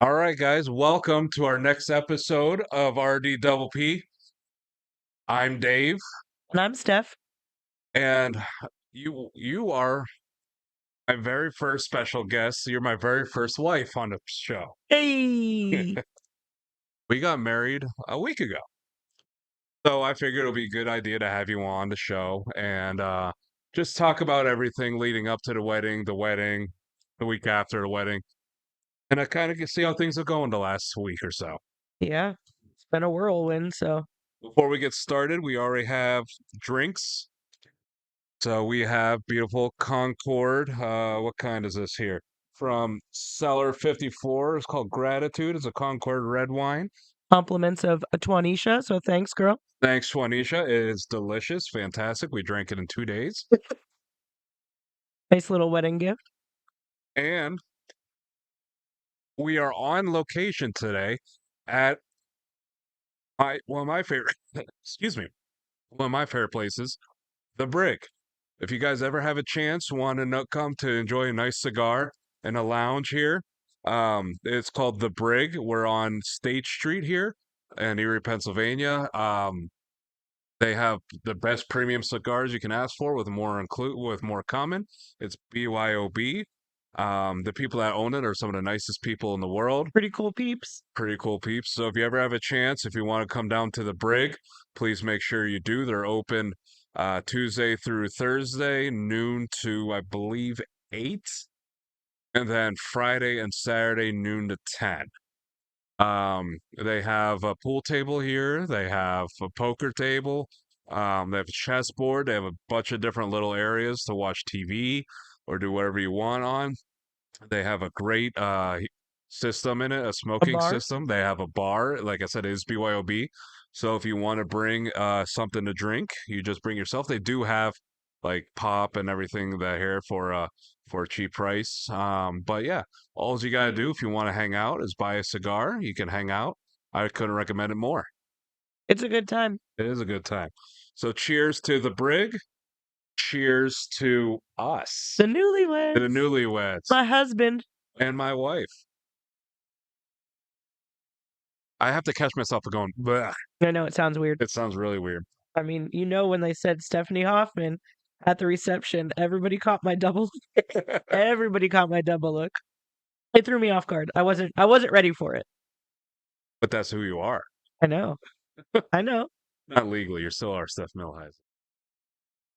All right, guys, welcome to our next episode of RDPP. I'm Dave, And I'm Steph. and you are my very first special guest. You're my very first wife on the show. Hey! We got married a week ago, so I figured it would be a good idea to have you on the show and just talk about everything leading up to the wedding, the week after the wedding, and I kind of see how things are going the last week or so. Yeah, it's been a whirlwind, so Before we get started, we already have drinks. So we have beautiful Concord. What kind is this here? From Cellar 54. It's called Gratitude. It's a Concord red wine. compliments of a Twanisha, so thanks, girl. Thanks, Juanisha. It is delicious, fantastic. We drank it in 2 days. Nice little wedding gift. And we are on location today at one of my favorite, excuse me, one of my favorite places, the Brig. If you guys ever have a chance, want to come to enjoy a nice cigar in a lounge here, it's called the Brig. We're on State Street here in Erie, Pennsylvania. They have the best premium cigars you can ask for with more common. It's BYOB. The people that own it are some of the nicest people in the world. Pretty cool peeps. Pretty cool peeps. So if you ever have a chance, if you want to come down to the Brig, please make sure you do. They're open Tuesday through Thursday, noon to, I believe, 8. And then Friday and Saturday, noon to 10. They have a pool table here. They have a poker table. They have a chessboard. They have a bunch of different little areas to watch TV or do whatever you want on. They have a great system in it, a smoking bar? system. They have a bar. Like I said, it is BYOB. So if you want to bring something to drink, you just bring yourself. They do have like pop and everything that here for a cheap price. But yeah, all you gotta do if you want to hang out is buy a cigar. You can hang out. I couldn't recommend it more. It's a good time. It is a good time. So cheers to the Brig. Cheers to us. The newlyweds. The newlyweds. My husband. And my wife. I have to catch myself going, bleh. I know it sounds weird. It sounds really weird. I mean, when they said Stephanie Hoffman at the reception, everybody caught my double. Everybody caught my double look. It threw me off guard. I wasn't ready for it. But that's who you are. I know. I know. Not legally, you're still our Steph Milheisen.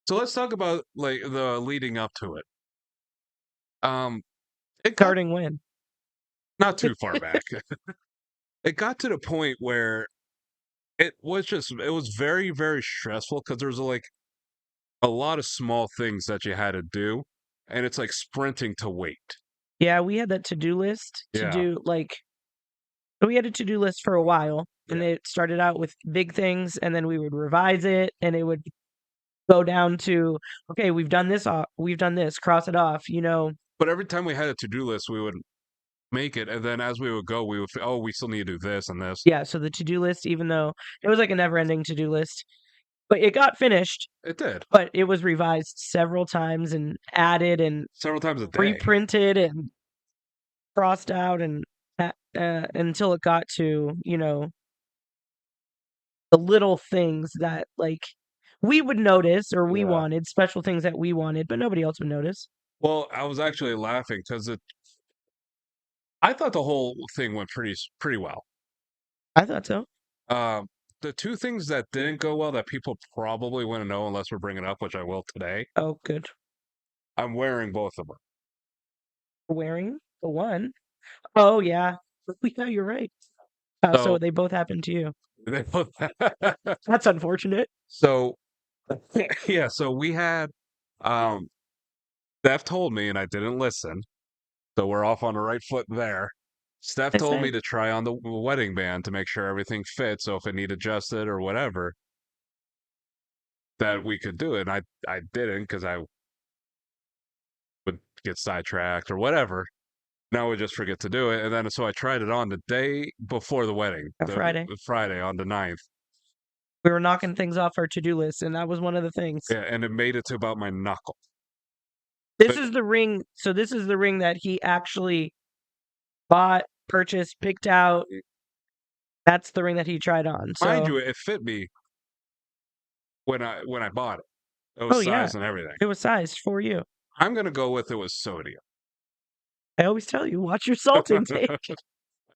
So let's talk about like the leading up to it. Starting when? Not too far back. It got to the point where it was very, very stressful because there's like a lot of small things that you had to do, and it's like sprinting to wait. Yeah, we had that to-do list to do we had a to-do list for a while, and it started out with big things, and then we would revise it, and it would go down to, okay, we've done this, cross it off, But every time we had a to-do list, we would make it, and then as we would go, we would we still need to do this and this. Yeah, so the to-do list, even though it was like a never-ending to-do list, but it got finished. It did. But it was revised several times and added and several times a day. Reprinted and crossed out and until it got to, the little things that like we would notice or we wanted, special things that we wanted, but nobody else would notice. Well, I was actually laughing because I thought the whole thing went pretty well. I thought so. The two things that didn't go well that people probably wouldn't know unless we're bringing it up, which I will today. Oh, good. I'm wearing both of them. Wearing the one? Oh, yeah. Yeah, you're right. So they both happened to you. They both. That's unfortunate. So, yeah. So we had, Steph told me, and I didn't listen. So we're off on the right foot there. Steph told me to try on the wedding band to make sure everything fits. So if it need adjusted or whatever, that we could do it. And I didn't because I would get sidetracked or whatever. Now we just forget to do it. And then so I tried it on the day before the wedding. Friday on the 9th. We were knocking things off our to-do list, and that was one of the things. Yeah, and it made it to about my knuckle. This is the ring. So this is the ring that he actually bought purchased, picked out. That's the ring that he tried on. Mind So, you, it fit me when I bought it. It oh was yeah, size and everything. it was sized for you. I'm gonna go with it was sodium. I always tell you, watch your salt intake. I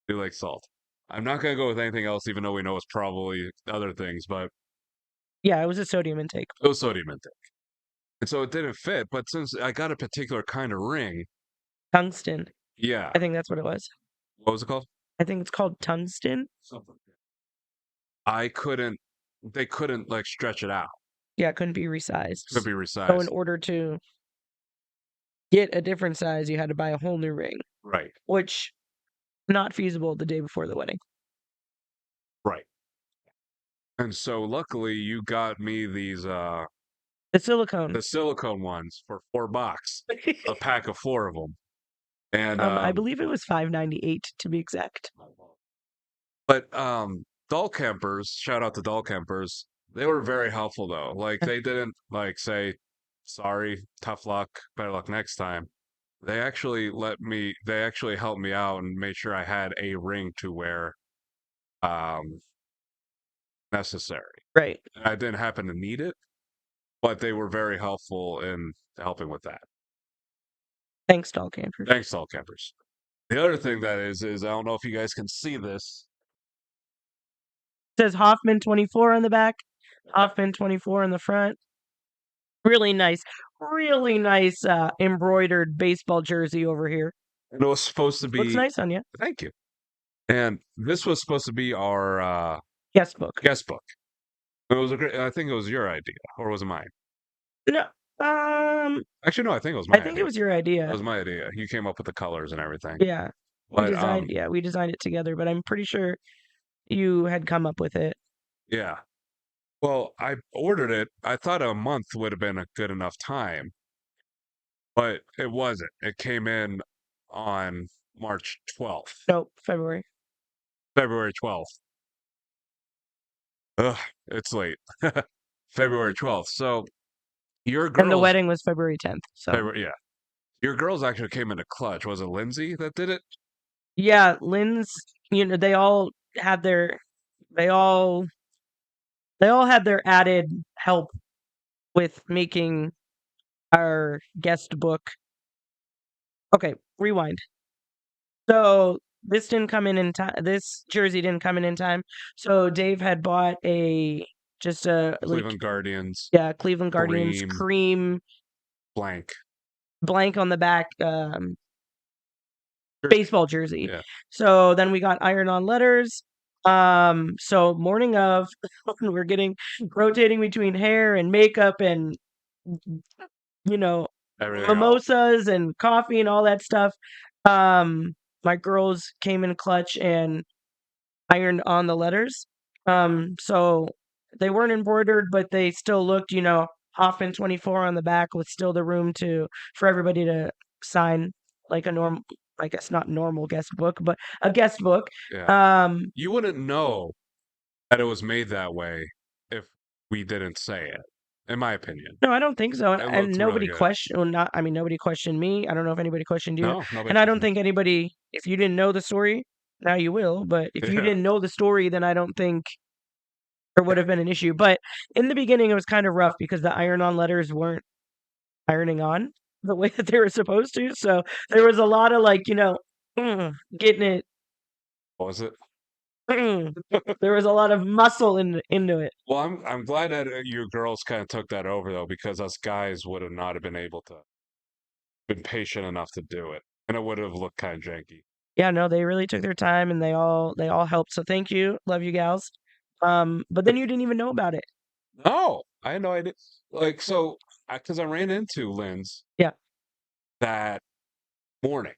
do like salt. I'm not gonna go with anything else, even though we know it's probably other things, but Yeah, it was a sodium intake. it was sodium intake. And so it didn't fit, but since I got a particular kind of ring, Tungsten. yeah. I think that's what it was. What was it called? I think it's called tungsten. Something. They couldn't like stretch it out. Yeah, it couldn't be resized. Could be So in resized. order to get a different size, you had to buy a whole new ring, Right. which not feasible the day before the wedding. Right. And so luckily you got me these The silicone. the silicone ones for $4, a pack of 4 of them. And I believe it was $5.98 to be exact. but doll campers, shout out to doll campers, they were very helpful though. Like they didn't like say sorry, tough luck, better luck next time. They actually helped me out and made sure I had a ring to wear necessary. Right. And I didn't happen to need it, but they were very helpful in helping with that. Thanks, doll campers. Thanks, doll campers. The other thing that is I don't know if you guys can see this. It says Hoffman 24 on the back, Hoffman 24 in the front. Really nice embroidered baseball jersey over here. And it was supposed to be. Looks nice on you. Thank you. And this was supposed to be our guest book. Guest book. It was I think it was your idea, or was it mine? No, actually, no. I think it was my. I think idea. It was your idea. It was my idea. You came up with the colors and everything. Yeah, but, we designed it together. But I'm pretty sure you had come up with it. Yeah. Well, I ordered it. I thought a month would have been a good enough time, but it wasn't. It came in on March 12th. Nope, February. February 12th. Ugh, it's late. February 12th. So your girls. And the wedding was February 10th. So yeah. Your girls actually came into clutch. Was it Lindsay that did it? Yeah, Lynn's, they all had their added help with making our guest book. Okay, rewind. So this didn't come in time. This jersey didn't come in time. So Dave had bought just a Cleveland Guardians. Yeah, Cleveland Guardians cream blank on the back baseball jersey. Yeah. So then we got iron-on letters. So morning of, we're rotating between hair and makeup and everything mimosas and coffee and all that stuff. My girls came in clutch and ironed on the letters. So they weren't embroidered, but they still looked, Hoffman 24 on the back with still the room for everybody to sign like a normal, I guess not normal guest book, but a guest book. Yeah. You wouldn't know that it was made that way if we didn't say it, in my opinion. No, I don't think so. And nobody questioned. Nobody questioned me. I don't know if anybody questioned you. No, and I don't think anybody. If you didn't know the story, now you will. But if you didn't know the story, then I don't think there would have been an issue. But in the beginning, it was kind of rough because the iron-on letters weren't ironing on the way that they were supposed to. So there was a lot of getting it. What was it? There was a lot of muscle into it. Well, I'm glad that your girls kind of took that over though, because us guys would have not have been able to been patient enough to do it, and it would have looked kind of janky. Yeah, no, they really took their time and they all helped. So thank you, love you gals. But then you didn't even know about it. No, I had no idea. So, because I ran into Lynn's. Yeah. That morning,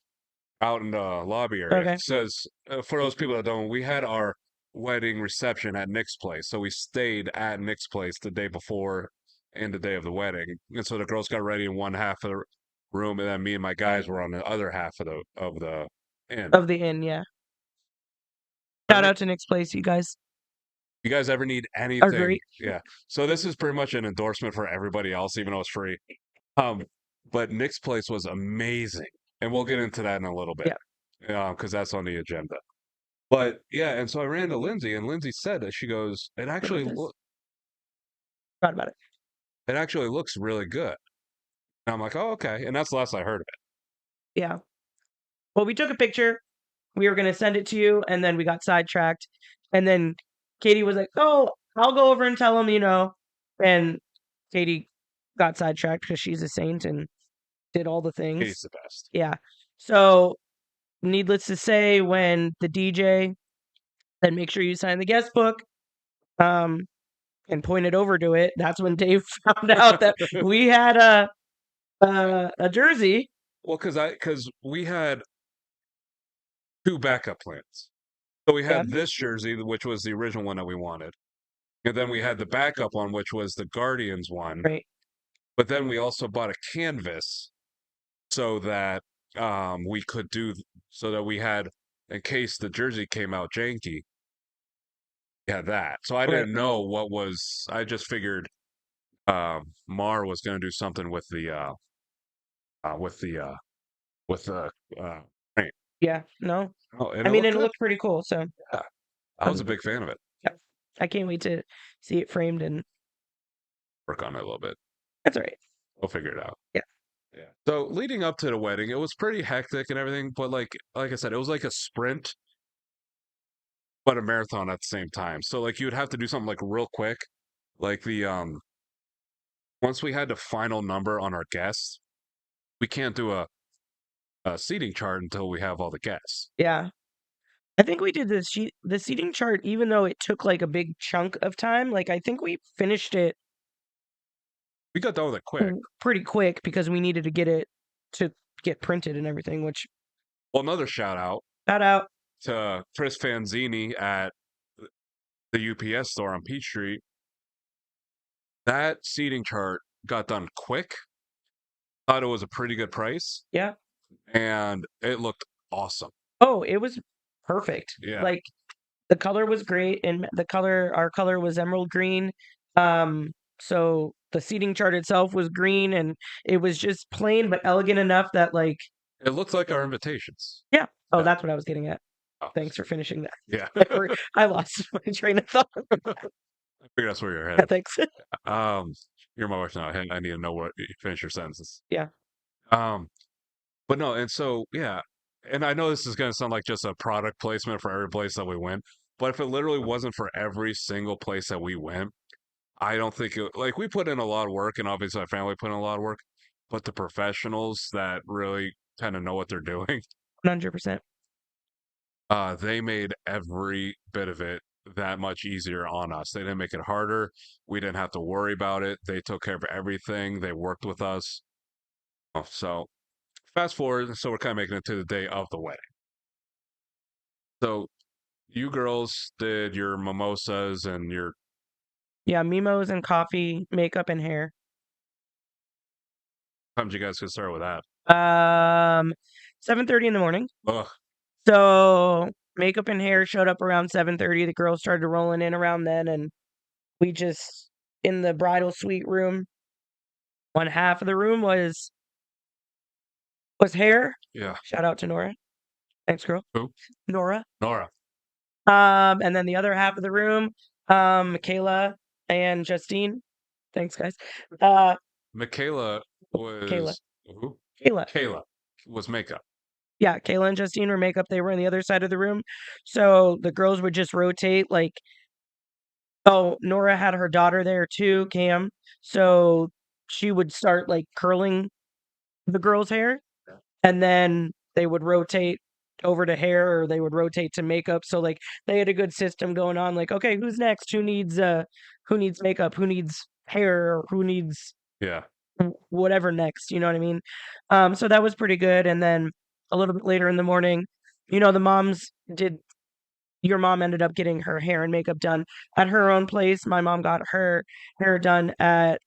out in the lobby area. Okay. It says, for those people that don't, we had our wedding reception at Nick's place. So we stayed at Nick's place the day before and the day of the wedding. And so the girls got ready in one half of the room, and then me and my guys were on the other half of the inn. Of the inn, yeah. Shout out to Nick's place, you guys. You guys ever need anything? Yeah. So this is pretty much an endorsement for everybody else, even though it's free. But Nick's place was amazing. And we'll get into that in a little bit. Yeah. because that's on the agenda. But yeah, and so I ran to Lindsay, and Lindsay said that she goes, What about this? Forgot about it. it actually looks really good. And I'm like, oh, okay. And that's the last I heard of it. Yeah. Well, we took a picture. We were gonna send it to you, and then we got sidetracked. And then Katie was like, "Oh, I'll go over and tell him," And Katie got sidetracked because she's a saint and did all the Katie's things. the best. Yeah. So, needless to say, when the DJ said, "Make sure you sign the guest book," um, and pointed over to it, that's when Dave found out that we had a jersey. Well, because we had two backup plans. So we Yeah. had this jersey, which was the original one that we wanted. And then we had the backup one, which was the Guardians one. Right. But then we also bought a canvas so that we could so that we had, in case the jersey came out janky, we had that. So I didn't know what was, I just figured Mar was going to do something with with the, with the, paint. Yeah. No. Oh, and I mean, looked it good. looked pretty cool. So Yeah. I was a big fan of it. yeah, I can't wait to see it framed and Work on it a little bit. that's all right. We'll figure it out. Yeah. Yeah. So leading up to the wedding, it was pretty hectic and everything, but like I said, it was like a sprint, but a marathon at the same time. So like you would have to do something like real quick. Like the once we had the final number on our guests, we can't do a seating chart until we have all the guests. Yeah. I think we did the seating chart, even though it took like a big chunk of time. Like I think we finished it We got done with it quick. pretty quick because we needed to get it to get printed and everything. Which Well, another shout out to Chris Fanzini at the UPS store on Peachtree. That seating chart got done quick. Thought it was a pretty good price. Yeah. And it looked awesome. Oh, it was perfect. Yeah. Like the color was great, and our color was emerald green. So the seating chart itself was green, and it was just plain but elegant enough that like it looked like our invitations. Yeah. Oh, that's what I was getting at. Oh. Thanks for finishing that. Yeah. I lost my train of thought. I figured that's where you're headed. Thanks. You're my wife now. I need to know what you finish your sentences. Yeah. But no, and so yeah, and I know this is going to sound like just a product placement for every place that we went, but if it literally wasn't for every single place that we went, I don't think like we put in a lot of work, and obviously our family put in a lot of work, but the professionals that really kind of know what they're doing, 100%. they made every bit of it that much easier on us. They didn't make it harder. We didn't have to worry about it. They took care of everything. They worked with us. So fast forward, so we're kind of making it to the day of the wedding. So you girls did your mimosas and your mimos and coffee, makeup and hair. times you guys could start with that. 7:30 in the morning. Ugh. So makeup and hair showed up around 7:30. The girls started rolling in around then, and we just in the bridal suite room. One half of the room was hair. Yeah. Shout out to Nora. Thanks, girl. Who? Nora. And then the other half of the room, Michaela and Justine. Thanks, guys. Michaela was Kayla. Who? Kayla was makeup. Yeah, Kayla and Justine were makeup. They were on the other side of the room. So the girls would just rotate like Nora had her daughter there too, Cam. So she would start like curling the girls' hair, and then they would rotate over to hair, or they would rotate to makeup. So like they had a good system going on. Like, okay, who's next? Who needs makeup? Who needs hair? Or who needs whatever next? You know what I mean? So that was pretty good. And then a little bit later in the morning, the moms did. Your mom ended up getting her hair and makeup done at her own place. My mom got her hair done at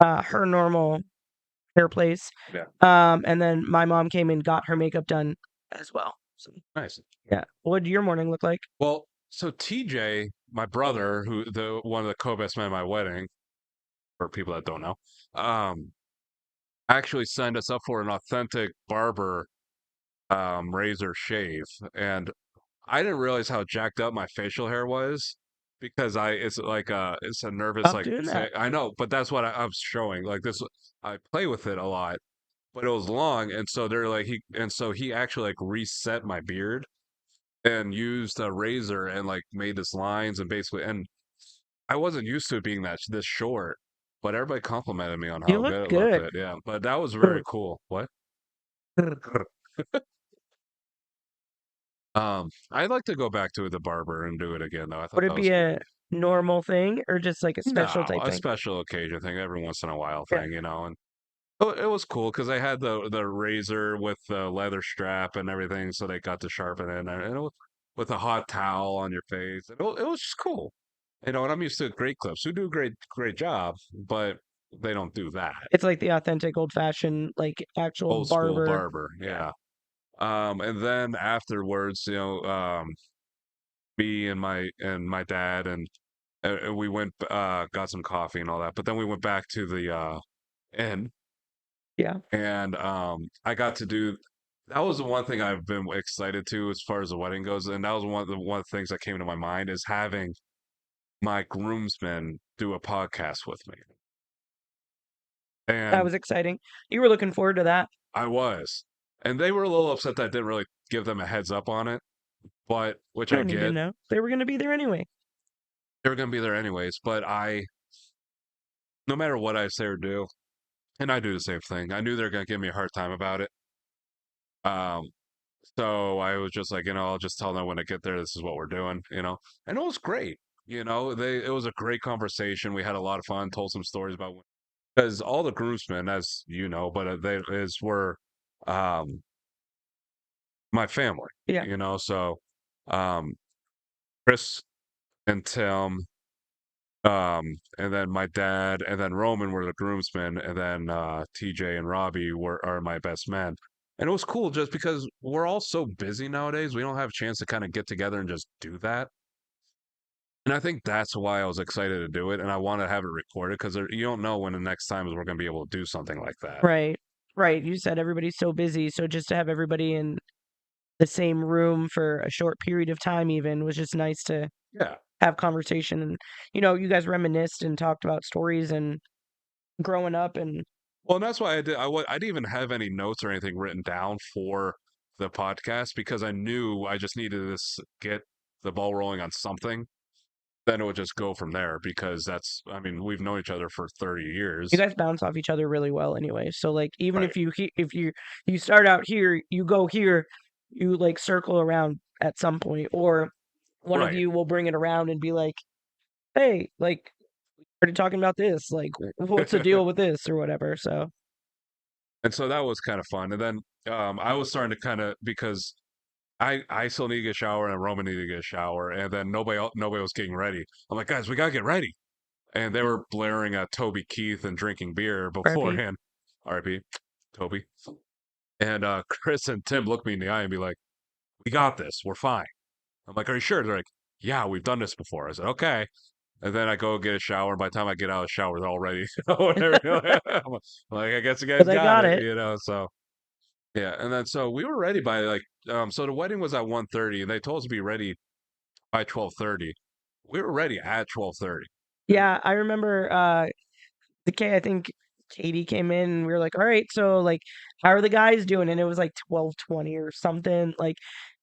her normal hair place. Yeah. And then my mom came and got her makeup done as well. So, nice. Yeah. What did your morning look like? Well, so TJ, my brother, who one of the co-best men at my wedding, for people that don't know, actually signed us up for an authentic barber razor shave, and I didn't realize how jacked up my facial hair was because it's like it's a nervous Stop like doing thing. that. I know, but that's what I was showing. Like this, I play with it a lot, but it was long, and so they're like he actually like reset my beard and used a razor and like made this lines and basically and I wasn't used to it being this short, but everybody complimented me on You how look good it looked. good. It yeah, but that was very cool. What? I'd like to go back to the barber and do it again though. I thought Would that it was be a great. normal thing or just like a special No, type a thing? special occasion thing, every once in a while Yeah. thing, and it was cool because I had the razor with the leather strap and everything, so they got to sharpen it, and it was, with a hot towel on your face, it was just cool, and I'm used to great clips who do a great job, but they don't do that. It's like the authentic old fashioned, like actual Old school barber. barber, Yeah. yeah. And then afterwards, me and my dad and we went got some coffee and all that, but then we went back to the inn Yeah. and I got to do that was the one thing I've been excited to as far as the wedding goes, and that was one of the things that came to my mind is having my groomsmen do a podcast with me. That And was exciting. You were looking forward to that. I was. And they were a little upset that I didn't really give them a heads up on it, but which You I don't need to get. know. They were going to be there anyway. They were going to be there anyways, but no matter what I say or do, and I do the same thing. I knew they're going to give me a hard time about it. Um, So I was just like, I'll just tell them when I get there, this is what we're doing. And it was great. It was a great conversation. We had a lot of fun, told some stories about because all the groomsmen, as you know, but were um my family, Yeah. So um Chris and Tim, and then my dad, and then Roman were the groomsmen, and then TJ and Robbie are my best men. And it was cool just because we're all so busy nowadays. We don't have a chance to kind of get together and just do that. And I think that's why I was excited to do it. And I want to have it recorded because you don't know when the next time is we're going to be able to do something like that. Right. Right. You said everybody's so busy. So just to have everybody in the same room for a short period of time, even was just nice to Yeah. have conversation. And, you guys reminisced and talked about stories and growing up. And Well, and that's why I didn't even have any notes or anything written down for the podcast because I knew I just needed to get the ball rolling on something. Then it would just go from there because I mean, we've known each other for 30 you years. guys bounce off each other really well anyway. So like even Right. if you start out here, you go here, you like circle around at some point, or one of Right. you will bring it around and be like, "Hey, like, are you talking about this? Like, what's the deal with this or whatever?" So And so that was kind of fun. And then I was starting to kind of because I still need to get a shower and Roman needed to get a shower, and then nobody was getting ready. I'm like, guys, we gotta get ready. And they were blaring Toby Keith and drinking beer RP. beforehand. RP, Toby. And Chris and Tim looked me in the eye and be like, "We got this. We're fine." I'm like, "Are you sure?" They're like, "Yeah, we've done this before." I said, "Okay." And then I go get a shower. By the time I get out of the shower, they're all ready. Whatever. I'm like, I guess you guys But I got got it, it. So yeah. And then so we were ready by like so the wedding was at 1:30 and they told us to be ready by 12:30. We were ready at 12:30. And Yeah, I remember I think Katie came in and we were like, "All right, so like how are the guys doing?" And it was like 12:20 or something. Like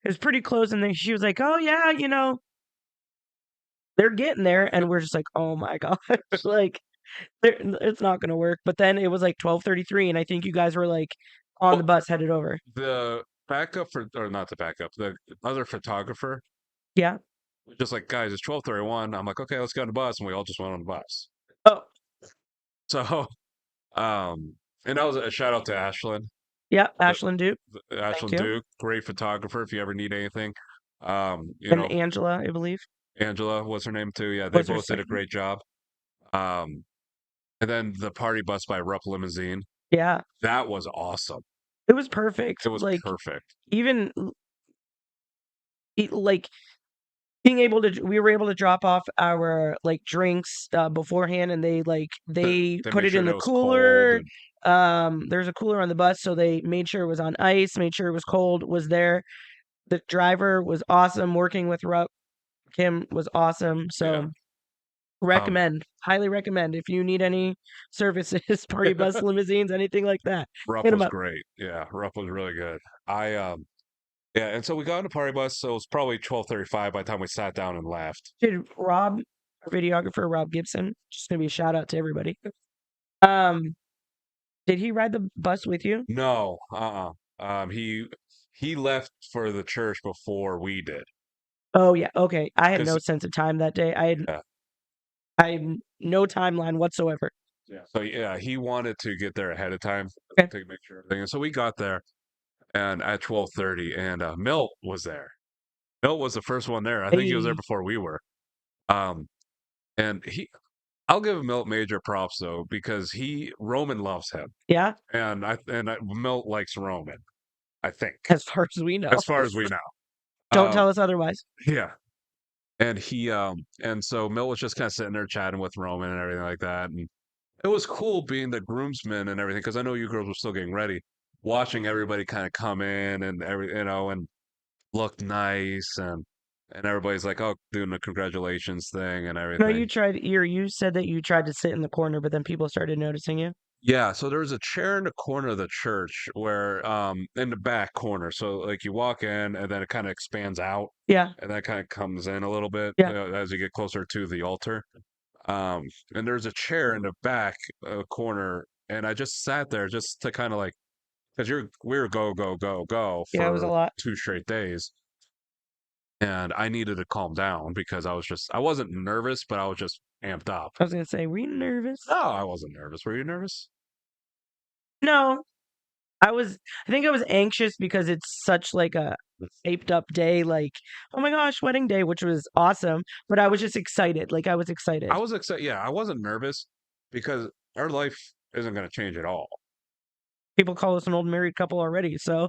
it was pretty close and then she was like, "Oh yeah, they're getting there." And we're just like, "Oh my gosh." Like it's not going to work. But then it was like 12:33 and I think you guys were like on the well, bus headed over. the backup or not the backup, the other photographer Yeah. was just like, guys, it's 12:31. I'm like, okay, let's go on the bus, and we all just went on the bus. Oh, So, and that was a shout out to Ashlyn, yeah, the, Ashlyn Duke. Thank Ashlyn you. Duke, great photographer. If you ever need anything, And Angela, I believe, Angela was her name too. Yeah, they was her both did a second. great job. Um, and then the party bus by Rupp Limousine, Yeah. that was awesome. It was perfect. It was Like perfect. even like we were able to drop off our like drinks beforehand, and they They put made it sure in that the it was cold cooler. and There's a cooler on the bus, so they made sure it was on ice, made sure it was cold, was there. The driver was awesome. Working with Kim was awesome. yeah. So Um, highly recommend if you need any services, party bus, limousines, anything like that. Rupp Hit them was up. great. Yeah, Rupp was really good. Yeah, and so we got on the party bus, so it was probably 12:35 by the time we sat down and left. Did Rob, our videographer Rob Gibson, just gonna be a shout out to everybody. Um, did he ride the bus with you? No, he left for the church before we did. Oh yeah, okay. I had no 'Cause sense of time that day. yeah, I had no timeline whatsoever. yeah. So yeah, he wanted to get there ahead of time Okay. to make sure everything. And so we got there and at 12:30, and Milt was there. Milt was the first one there. I think he was there Hey, before we were. Um, and I'll give Milt major props though because Roman loves him, yeah, and Milt likes Roman. I think, as far as we know. as far as we know. Don't Um, tell us otherwise. yeah. And so Milt was just kind of sitting there chatting with Roman and everything like that. And it was cool being the groomsman and everything because I know you girls were still getting ready, watching everybody kind of come in and and look nice and everybody's like, oh, doing the congratulations thing and No, everything. you said that you tried to sit in the corner, but then people started noticing you. Yeah, so there was a chair in the corner of the church where in the back corner. So like you walk in and then it kind of expands out Yeah, and that kind of comes in a little bit yeah. as you get closer to the altar. Um, and there's a chair in the back corner, and I just sat there just to kind of like, because we were go go go go Yeah, it was a for lot. 2 straight days, and I needed to calm down because I wasn't nervous, but I was just amped up. I was gonna say, were you nervous? No, I wasn't nervous. Were you nervous? No, I think I was anxious because it's such like a hyped up day, like, oh my gosh, wedding day, which was awesome. But I was just excited. Like I was I excited. was excited. Yeah, I wasn't nervous because our life isn't going to change at all. People call us an old married couple already, so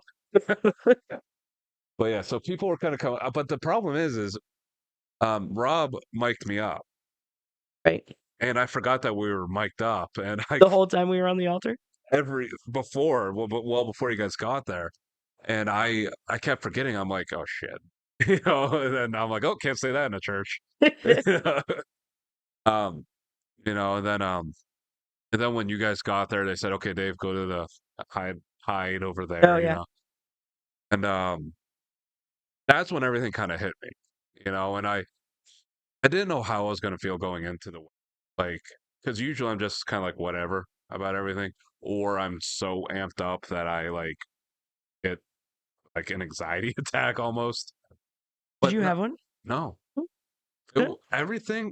But yeah, so people were kind of coming. But the problem is Rob mic'd me up. right. And I forgot that we were mic'd up, and I The whole time we were on the altar. before you guys got there, and I kept forgetting. I'm like, oh shit, and then I'm like, oh, can't say that in a church. um, and then when you guys got there, they said, okay, Dave, go to the hide over Oh there, yeah. and that's when everything kind of hit me, and I didn't know how I was gonna feel going into like, because usually I'm just kind of like whatever about everything, or I'm so amped up that I like get like an anxiety attack almost. Did But you no, have one? no, Oh, good. everything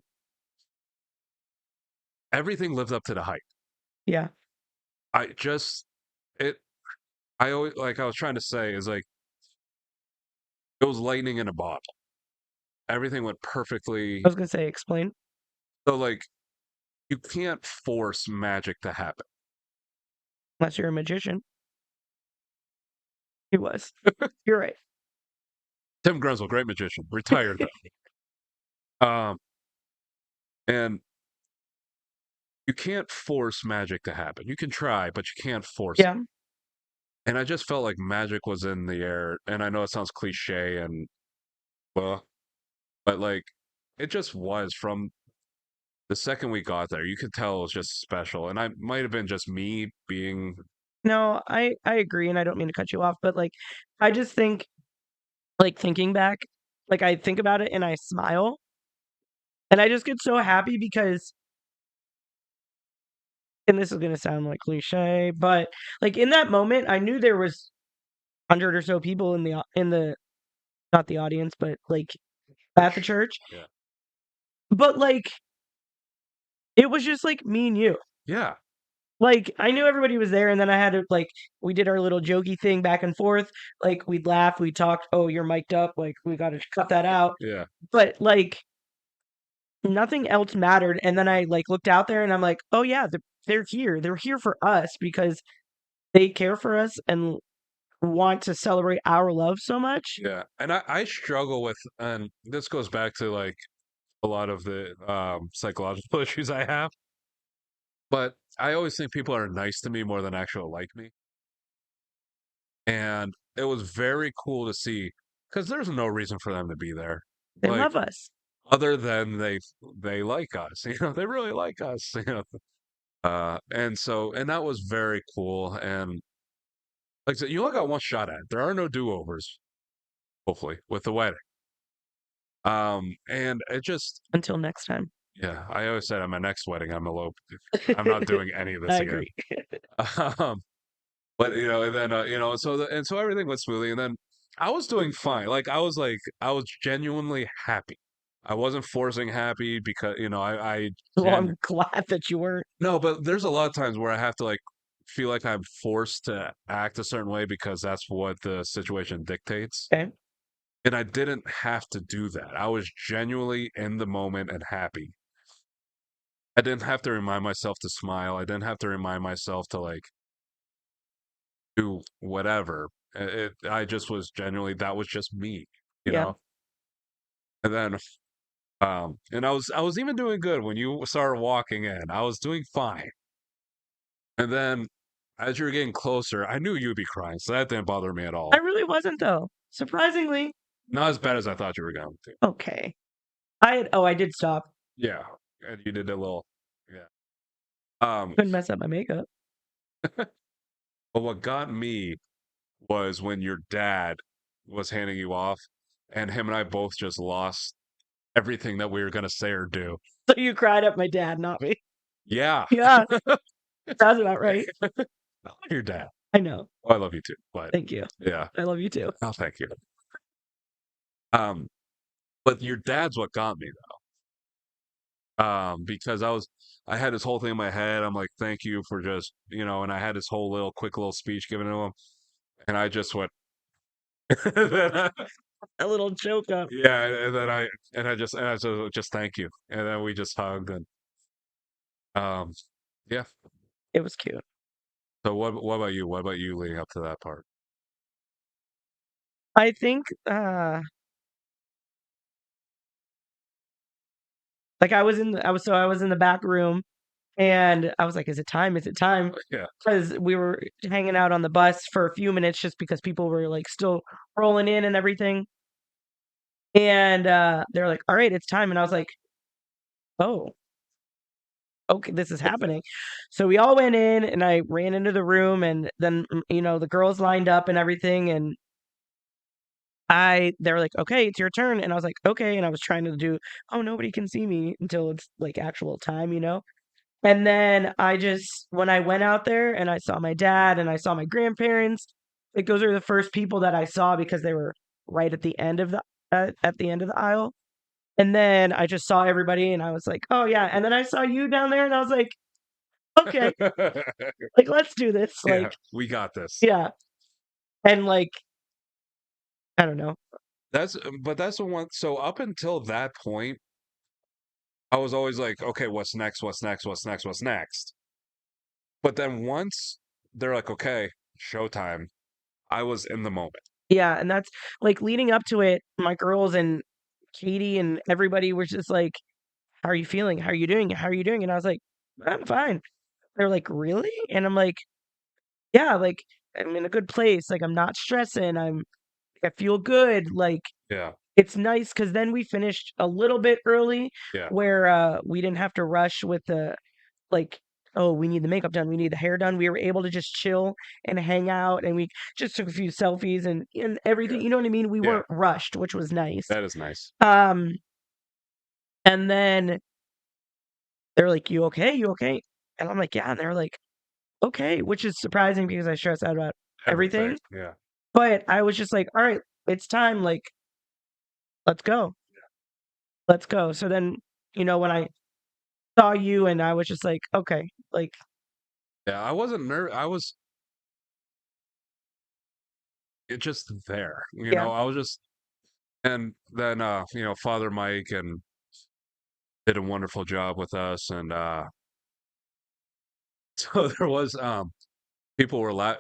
lived up to the hype. Yeah. I just it. I always like I was trying to say is like it was lightning in a bottle. Everything went I perfectly. was gonna say explain. So like you can't force magic to happen. Unless you're a magician. He was. You're right. Tim Grunzel, great magician, retired though. And you can't force magic to happen. You can try, but you can't force it. Yeah. And I just felt like magic was in the air. And I know it sounds cliche and but like it just was from the second we got there. You could tell it was just special. And I might have been just me being No, I agree, and I don't mean to cut you off, but like I just think like thinking back, like I think about it and I smile, and I just get so happy because, and this is gonna sound like cliche, but like in that moment, I knew there was 100 or so people in the not the audience, but like at the church, yeah. but like it was just like me and you. Yeah. Like I knew everybody was there, and then I had to like we did our little jokey thing back and forth. Like we'd laugh, we talked. Oh, you're mic'd up. Like we got to cut that out. Yeah. But like nothing else mattered. And then I like looked out there, and I'm like, oh yeah, they're here. They're here for us because they care for us and want to celebrate our love so much. Yeah. And I struggle with, and this goes back to like a lot of the psychological issues I have, but I always think people are nice to me more than actually like me. And it was very cool to see because there's no reason for them to be there. They Like, love us. other than they like us, they really like us, and so and that was very cool. And like I said, you only got one shot at it. There are no do-overs, hopefully, with the wedding. And it just Until next time. yeah, I always said at my next wedding I'm eloped. I'm not doing any of this I again. agree. Um, but and then and so everything went smoothly, and then I was doing fine. I was genuinely happy. I wasn't forcing happy because I Well, I'm glad that you weren't. no, but there's a lot of times where I have to like feel like I'm forced to act a certain way because that's what the situation dictates. Okay. And I didn't have to do that. I was genuinely in the moment and happy. I didn't have to remind myself to smile. I didn't have to remind myself to like do whatever. I just was genuinely that was just me, you Yeah. know. And then and I was even doing good when you started walking in. I was doing fine. And then as you were getting closer, I knew you'd be crying, so that didn't bother me at I all. really wasn't though. Surprisingly. Not as bad as I thought you were going to. Okay. I did stop. Yeah, and you did a little, yeah. Um, Couldn't mess up my makeup. but what got me was when your dad was handing you off, and him and I both just lost everything that we were gonna say or do. So you cried at my dad, not me. Yeah, Yeah, sounds about right. I love your dad. I know. Oh, I love you too, but Thank you. yeah. I love you too. Oh, thank you. Um, but your dad's what got me because I had this whole thing in my head. I'm like, thank you for just, and I had this whole quick little speech given to him, and I just went, then A little choke up. yeah, and I just thank you, and then we just hugged, and um, yeah. It was cute. So what about you? What about you leading up to that part? I think like I was in the back room and I was like, is it time? Is it time? Yeah, Because we were hanging out on the bus for a few minutes just because people were like still rolling in and everything. And they're like, all right, it's time. And I was like, oh, okay, this is happening. So we all went in and I ran into the room and then the girls lined up and everything and they were like, okay, it's your turn. And I was like, okay. And I was trying to do, oh, nobody can see me until it's like actual time. And then when I went out there and I saw my dad and I saw my grandparents, like those are the first people that I saw because they were right at the end of the aisle. And then I just saw everybody and I was like, oh yeah. And then I saw you down there and I was like, okay, like let's do this. yeah, Like, we got this. yeah. And like, I don't know. But that's the one. So up until that point, I was always like, okay, what's next? What's next? What's next? What's next? But then once they're like, okay, showtime, I was in the moment. Yeah. And that's like leading up to it, my girls and Katie and everybody was just like, how are you feeling? How are you doing? How are you doing? And I was like, I'm fine. They're like, really? And I'm like, yeah, like I'm in a good place. Like I'm not stressing. I feel good. Like Yeah, it's nice because then we finished a little bit early yeah, where we didn't have to rush with the like, oh, we need the makeup done, we need the hair done. We were able to just chill and hang out and we just took a few selfies and everything. yeah, You know what I mean? We yeah. weren't rushed, which was nice. That is nice. Um, and then they're like, you okay? You okay? And I'm like, yeah. And they're like, okay, which is surprising because I stress out about Everything. everything. Yeah. But I was just like, all right, it's time. Like, let's go. Let's go. So then, when I saw you and I was just like, okay, like, Yeah, I wasn't nervous. I was just there. yeah, I was just and then Father Mike and did a wonderful job with us and so there was people were like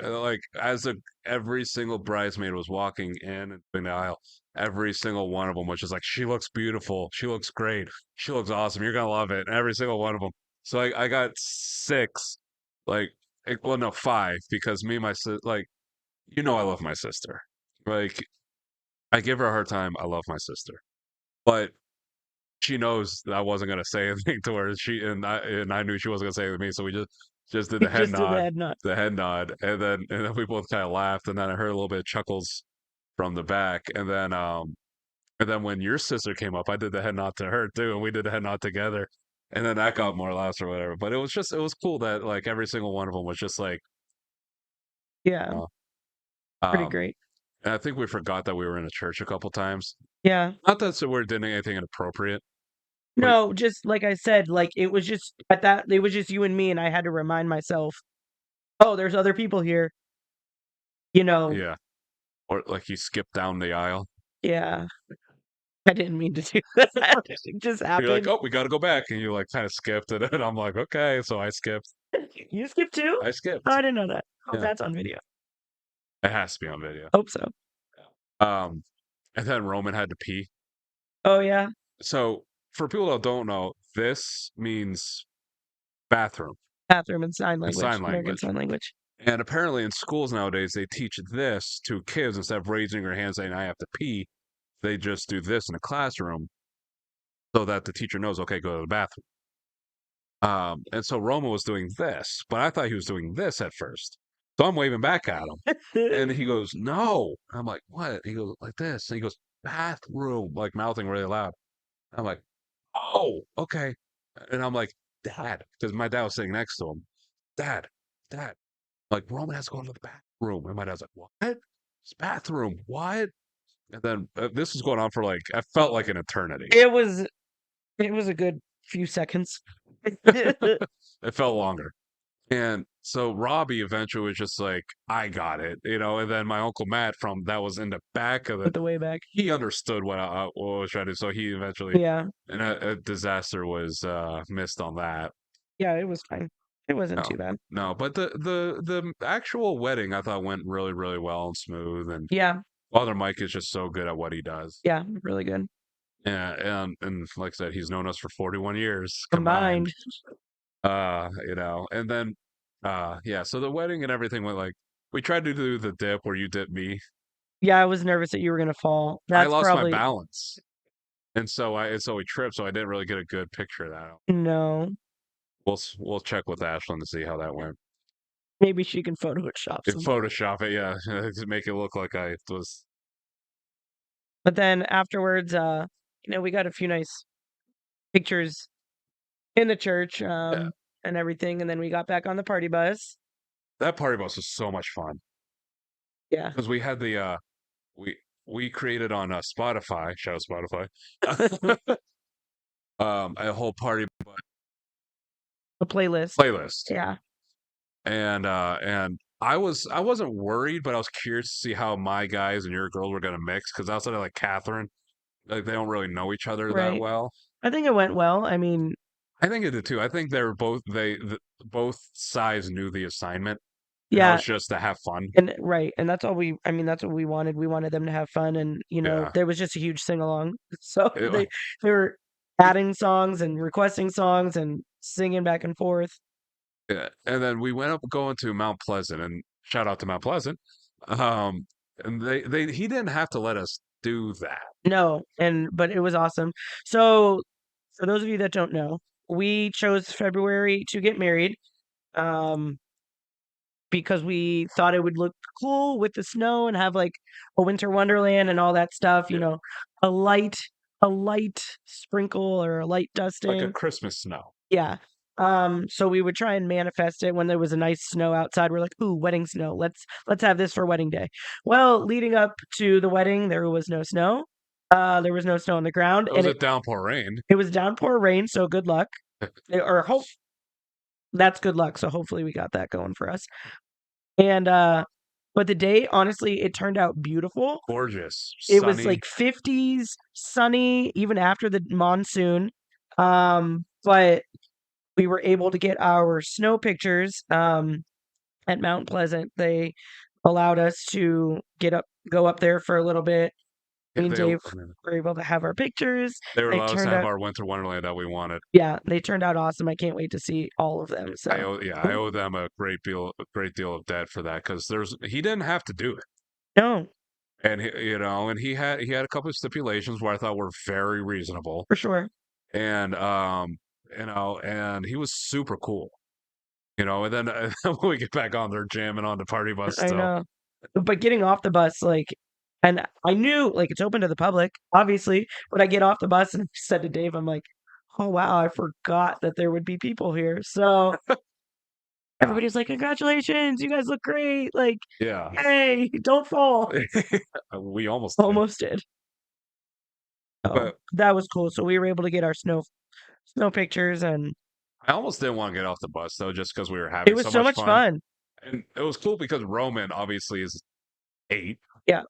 every single bridesmaid was walking in the aisle. Every single one of them was just like, she looks beautiful, she looks great, she looks awesome. You're gonna love it. And every single one of them. So I got six, like, well, no, five, because me and my sister, like, I love my sister. Like, I give her a hard time. I love my sister, but she knows that I wasn't gonna say anything to her. And I knew she wasn't gonna say anything to me, so we just did We the head just did the nod, head nod. and then we both kind of laughed, and then I heard a little bit of chuckles from the back, and then when your sister came up, I did the head nod to her too, and we did the head nod together, and then that got more laughs or whatever. But it was cool that like every single one of them was just like, Yeah, uh, pretty um, great. and I think we forgot that we were in a church a couple times. Yeah. Not that so we did anything inappropriate, but No, just like I said, like it was just at that it was just you and me, and I had to remind myself, oh, there's other people here. You know, yeah, or like you skipped down the aisle. yeah. I didn't mean to do that. It just You're like, happened. "Oh, we gotta go back," and you, like, kinda skipped it, and I'm like, "Okay," so I skipped. You skipped too? I Oh, skipped. I didn't know that. Hope Yeah. that's on video. It has to be on video. Hope so. Um, and then Roman had to pee. Oh yeah, So, for people that don't know, this means bathroom bathroom and sign in language, sign American language, Sign Language. and apparently in schools nowadays, they teach this to kids instead of raising your hand saying, "I have to pee," they just do this in a classroom so that the teacher knows, "Okay, go to the bathroom." And so Roman was doing this, but I thought he was doing this at first. So I'm waving back at him. And he goes, "No." I'm like, "What?" He goes, "Like this." And he goes, "Bathroom," like mouthing really loud. I'm like, "Oh, okay." And I'm like, "Dad," because my dad was sitting next to him. "Dad, Dad." Like, Roman has to go to the bathroom. And my dad's like, "What? It's bathroom. What?" And then this was going on for like, I felt like an eternity. It was a good few seconds. It felt longer. And so Robbie eventually was just like, "I got it," and then my Uncle Matt from that was in the back of With the way back. he understood what I was trying to do. So he eventually, Yeah. and a disaster was missed on that. Yeah, it was fine. It wasn't No, too bad. no, but the actual wedding I thought went really, really well and smooth. And Yeah. Father Mike is just so good at what he does. Yeah, really good. And like I said, he's known us for 41 years combined. Combined. And then yeah, so the wedding and everything went like we tried to do the dip where you dip me. Yeah, I was nervous that you were gonna fall. I That's lost my probably balance. And so we tripped, so I didn't really get a good picture of that. no. We'll check with Ashlyn to see how that went. Maybe she can Photoshop If some. Photoshop it, yeah, to make it look like I was. But then afterwards, we got a few nice pictures in the church, Yeah, and everything, and then we got back on the party bus. that party bus was so much fun Yeah. because we had the we we created on Spotify, shout out Spotify, a whole party The playlist. playlist. Yeah. And I wasn't worried, but I was curious to see how my guys and your girls were gonna mix because outside of like Catherine, like they don't really know each other that Right. well. I think it went well. I mean, I think it did too. I think they were both sides knew the assignment, and that yeah, was just to have fun. and right, and that's all I mean, that's what we wanted. We wanted them to have fun, and Yeah. there was just a huge sing along. So It- they were adding songs and requesting songs and singing back and forth. yeah. And then we went up going to Mount Pleasant, and shout out to Mount Pleasant. Um, and he didn't have to let us do that. No, but it was awesome. So for those of you that don't know, we chose February to get married. Um, because we thought it would look cool with the snow and have like a winter wonderland and all that stuff, Yeah, a light a light sprinkle or a light like a dusting. Christmas snow. Yeah. So we would try and manifest it when there was a nice snow outside. We're like, "Ooh, wedding snow. Let's have this for wedding day." Well, leading up to the wedding, there was no snow. There was no snow on the ground, It was and a downpour rain. it was downpour rain, so good luck. Or hope that's good luck. So hopefully we got that going for us. And but the day, honestly, it turned out beautiful. Gorgeous, It was sunny. like 50s, sunny, even after the monsoon. But we were able to get our snow pictures at Mount Pleasant. They allowed us to go up there for a little bit. Me and They Dave were able to have our pictures. they were They allowed us to turned have out, our winter wonderland that we wanted. yeah, they turned out awesome. I can't wait to see all of them. So, I owe them a great deal of debt for that because he didn't have to do it, no, and he had a couple of stipulations where I thought were very reasonable, for sure. and and he was super cool, and then when we get back on, they're jamming on the party bus I still. know. But getting off the bus, like, and I knew like it's open to the public, obviously. But I get off the bus and said to Dave, I'm like, oh wow, I forgot that there would be people here. So Yeah, everybody's like, congratulations, you guys look great. Like, yeah, hey, don't fall. we almost did, Almost did. Oh, but that was cool. So we were able to get our snow pictures, and I almost didn't want to get off the bus though, just because we were it having was so so much much fun, fun. and it was cool because Roman obviously is 8, Yeah.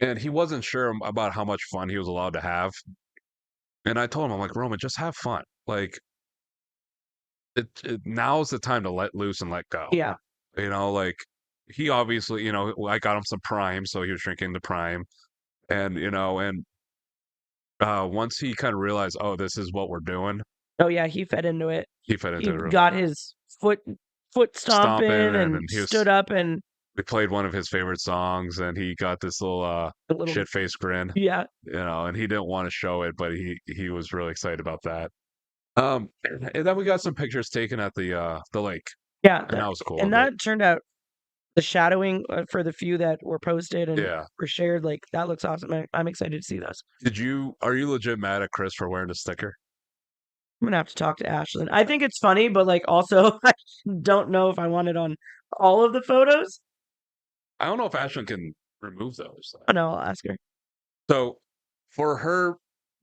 and he wasn't sure about how much fun he was allowed to have. And I told him, I'm like, Roman, just have fun. Like, now's the time to let loose and let go. Yeah. Like he obviously, I got him some Prime, so he was drinking the Prime, and once he kind of realized, oh, this is what we're doing, Oh yeah, he fed into it. he fed He into it, got his foot stomping, stomping and and stood up and we played one of his favorite songs, and he got this little a little shit face grin, yeah. and he didn't want to show it, but he was really excited about that. And then we got some pictures taken at the lake, Yeah, and that was cool. and But that turned out the shadowing for the few that were posted and yeah, were shared, like that looks awesome. I'm excited to see those. are you legit mad at Chris for wearing the sticker? I'm gonna have to talk to Ashlyn. I think it's funny, but like also I don't know if I want it on all of the photos. I don't know if Ashlyn can remove those. Oh no, I'll ask her. So for her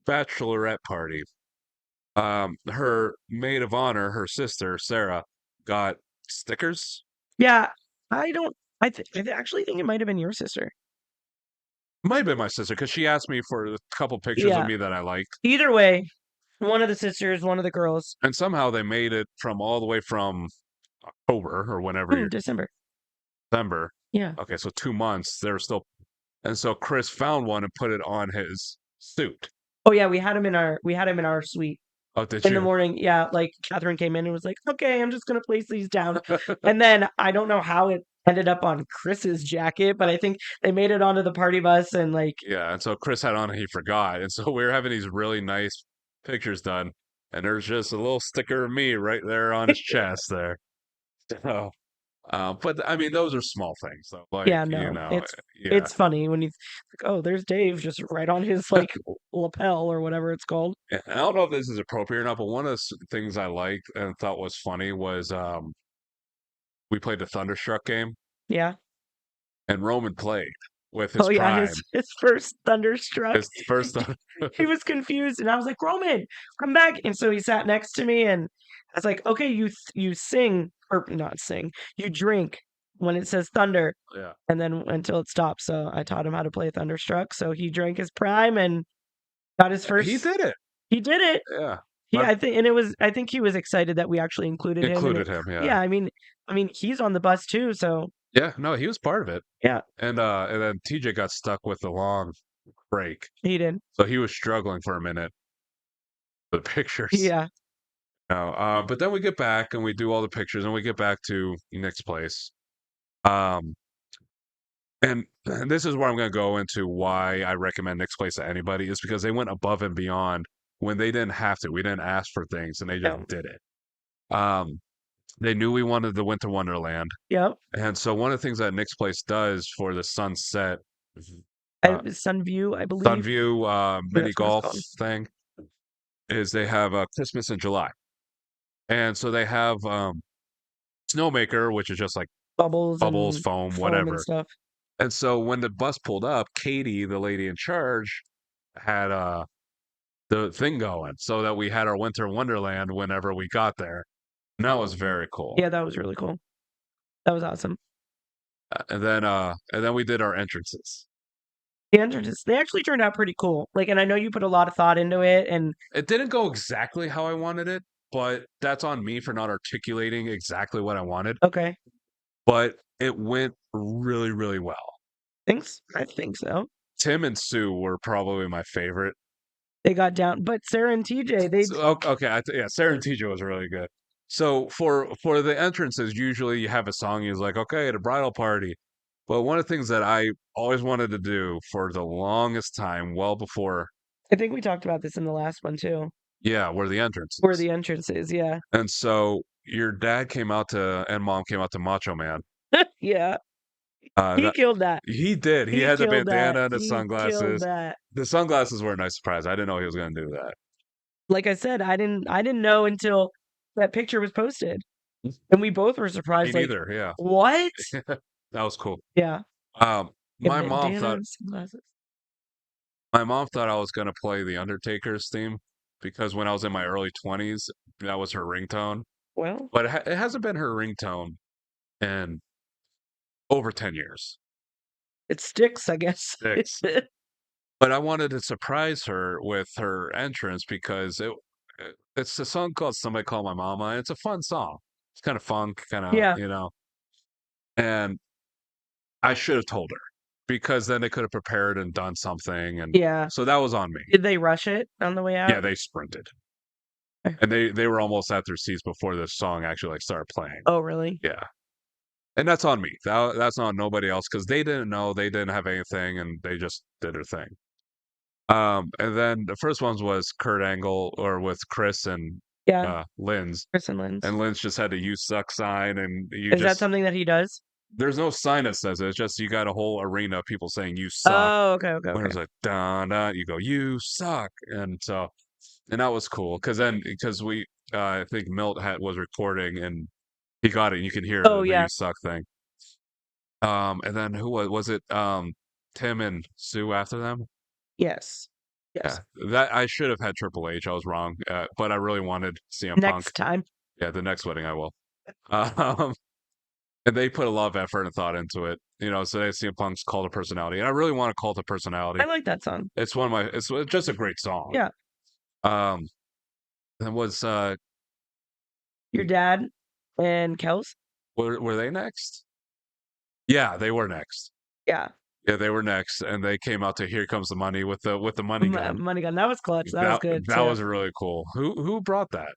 bachelorette party, her maid of honor, her sister Sarah, got stickers. Yeah, I don't. I actually think it might have been your sister. Might have been my sister because she asked me for a couple pictures of Yeah. me that I liked, Either way, one of the sisters, one of the girls. and somehow they made it from all the way from October or whenever you're December. December. Yeah. Okay, so 2 months. They were still, and so Chris found one and put it on his suit. Oh yeah, we had him in our suite Oh, did in the you? morning. Yeah, like Catherine came in and was like, "Okay, I'm just gonna place these down," and then I don't know how it ended up on Chris's jacket, but I think they made it onto the party bus and like Yeah, and so Chris had on and he forgot. And so we were having these really nice pictures done, and there's just a little sticker of me right there on his chest there. So, but I mean, those are small things. So, like, yeah, no, yeah. it's funny when you like, oh, there's Dave just right on his like lapel or whatever it's called. I don't know if this is appropriate or not, but one of the things I liked and thought was funny was we played the Thunderstruck game, Yeah. and Roman played with Oh his yeah, Prime. his first thunderstruck. His first, He was confused, and I was like, "Roman, come back!" And so he sat next to me, and I was like, "Okay, you sing or not sing, you drink when it says thunder, yeah, and then until it stops." So I taught him how to play thunderstruck. So he drank his prime and got his he first. did it. He did it. Yeah, Yeah, I think, and it was. I think he was excited that we actually included him. And included him. Yeah, yeah, I mean, he's on the bus too. So yeah. No, he was part of it. yeah, And then TJ got stuck with the long break, he did. so he was struggling for a minute with the pictures. Yeah. No, but then we get back and we do all the pictures, and we get back to Nick's place. Um, and this is where I'm going to go into why I recommend Nick's place to anybody is because they went above and beyond when they didn't have to. We didn't ask for things, and they just No. did it. Um, they knew we wanted the Winter Wonderland, Yep. and so one of the things that Nick's place does for the sunset, uh, Sunview, I believe. Sunview mini That's what it's golf called. thing is they have Christmas in July, and so they have Snowmaker, which is just like Bubbles bubbles, and foam, foam and whatever. stuff. And so when the bus pulled up, Katie, the lady in charge, had the thing going so that we had our winter wonderland whenever we got there. And that was very cool. Yeah, that was really cool. That was awesome. And then we did our entrances. The entrances, they actually turned out pretty cool. Like, and I know you put a lot of thought into it, and It didn't go exactly how I wanted it, but that's on me for not articulating exactly what I wanted. okay. but it went really, really well. Thanks. I think so. Tim and Sue were probably my favorite. They got down, but Sarah and TJ, they So, okay, yeah, Sarah and TJ was really good. So for the entrances, usually you have a song. He's like, okay, the bridal party. But one of the things that I always wanted to do for the longest time, well before, I think we talked about this in the last one too. yeah, were the Where entrances. the entrance is, yeah. And so your dad came out to, and mom came out to Macho Man. Yeah. He That killed that. he did. He He had the killed that. bandana and the He killed sunglasses. that. The sunglasses were a nice surprise. I didn't know he was going to do that. Like I said, I didn't know until that picture was posted. And we both were Me surprised, like, neither. Yeah, what? that was cool. Yeah. A My mom bandana thought and sunglasses. my mom thought I was going to play the Undertaker's theme because when I was in my early 20s, that was her ringtone. Well, But it hasn't been her ringtone in over 10 years. it sticks, I guess. Six. But I wanted to surprise her with her entrance because it's a song called Somebody Call My Mama. And it's a fun song. It's kind of funk, kind of, Yeah. and I should have told her because then they could have prepared and done something. And Yeah. so that was on me. Did they rush it on the way Yeah, out? they sprinted. Okay. And they were almost at their seats before the song actually like started playing. Oh, really? Yeah. And that's on me. That's on nobody else because they didn't know, they didn't have anything, and they just did their thing. And then the first ones was Kurt Angle or with Chris and Yeah. Lynn's, Chris and Lynn's. and Lynn's just had the "You suck" sign, and you Is that just something that he does? there's no sign that says it. It's just you got a whole arena of people saying "You suck." Oh, okay, okay, When okay. it's like da da, you go "You suck," and so and that was cool because we I think Milt was recording and he got it. And you can hear Oh, the "You yeah. suck" thing. And then who was it? Tim and Sue after them. Yes. Yeah, Yes. that I should have had Triple H. I was wrong, but I really wanted CM Punk. Next time. Yeah, the next wedding I will. Um, and they put a lot of effort and thought into it. So they CM Punk's Cult of Personality, and I really want to Cult of Personality. I like that song. It's one of my. It's just a great song. Yeah. Um, and was Your dad and Kels? were they next? Yeah, they were next. Yeah. Yeah, they were next, and they came out to "Here Comes the Money" with the money gun. Money Gun. That was clutch. That was good That too. was really cool. Who brought that?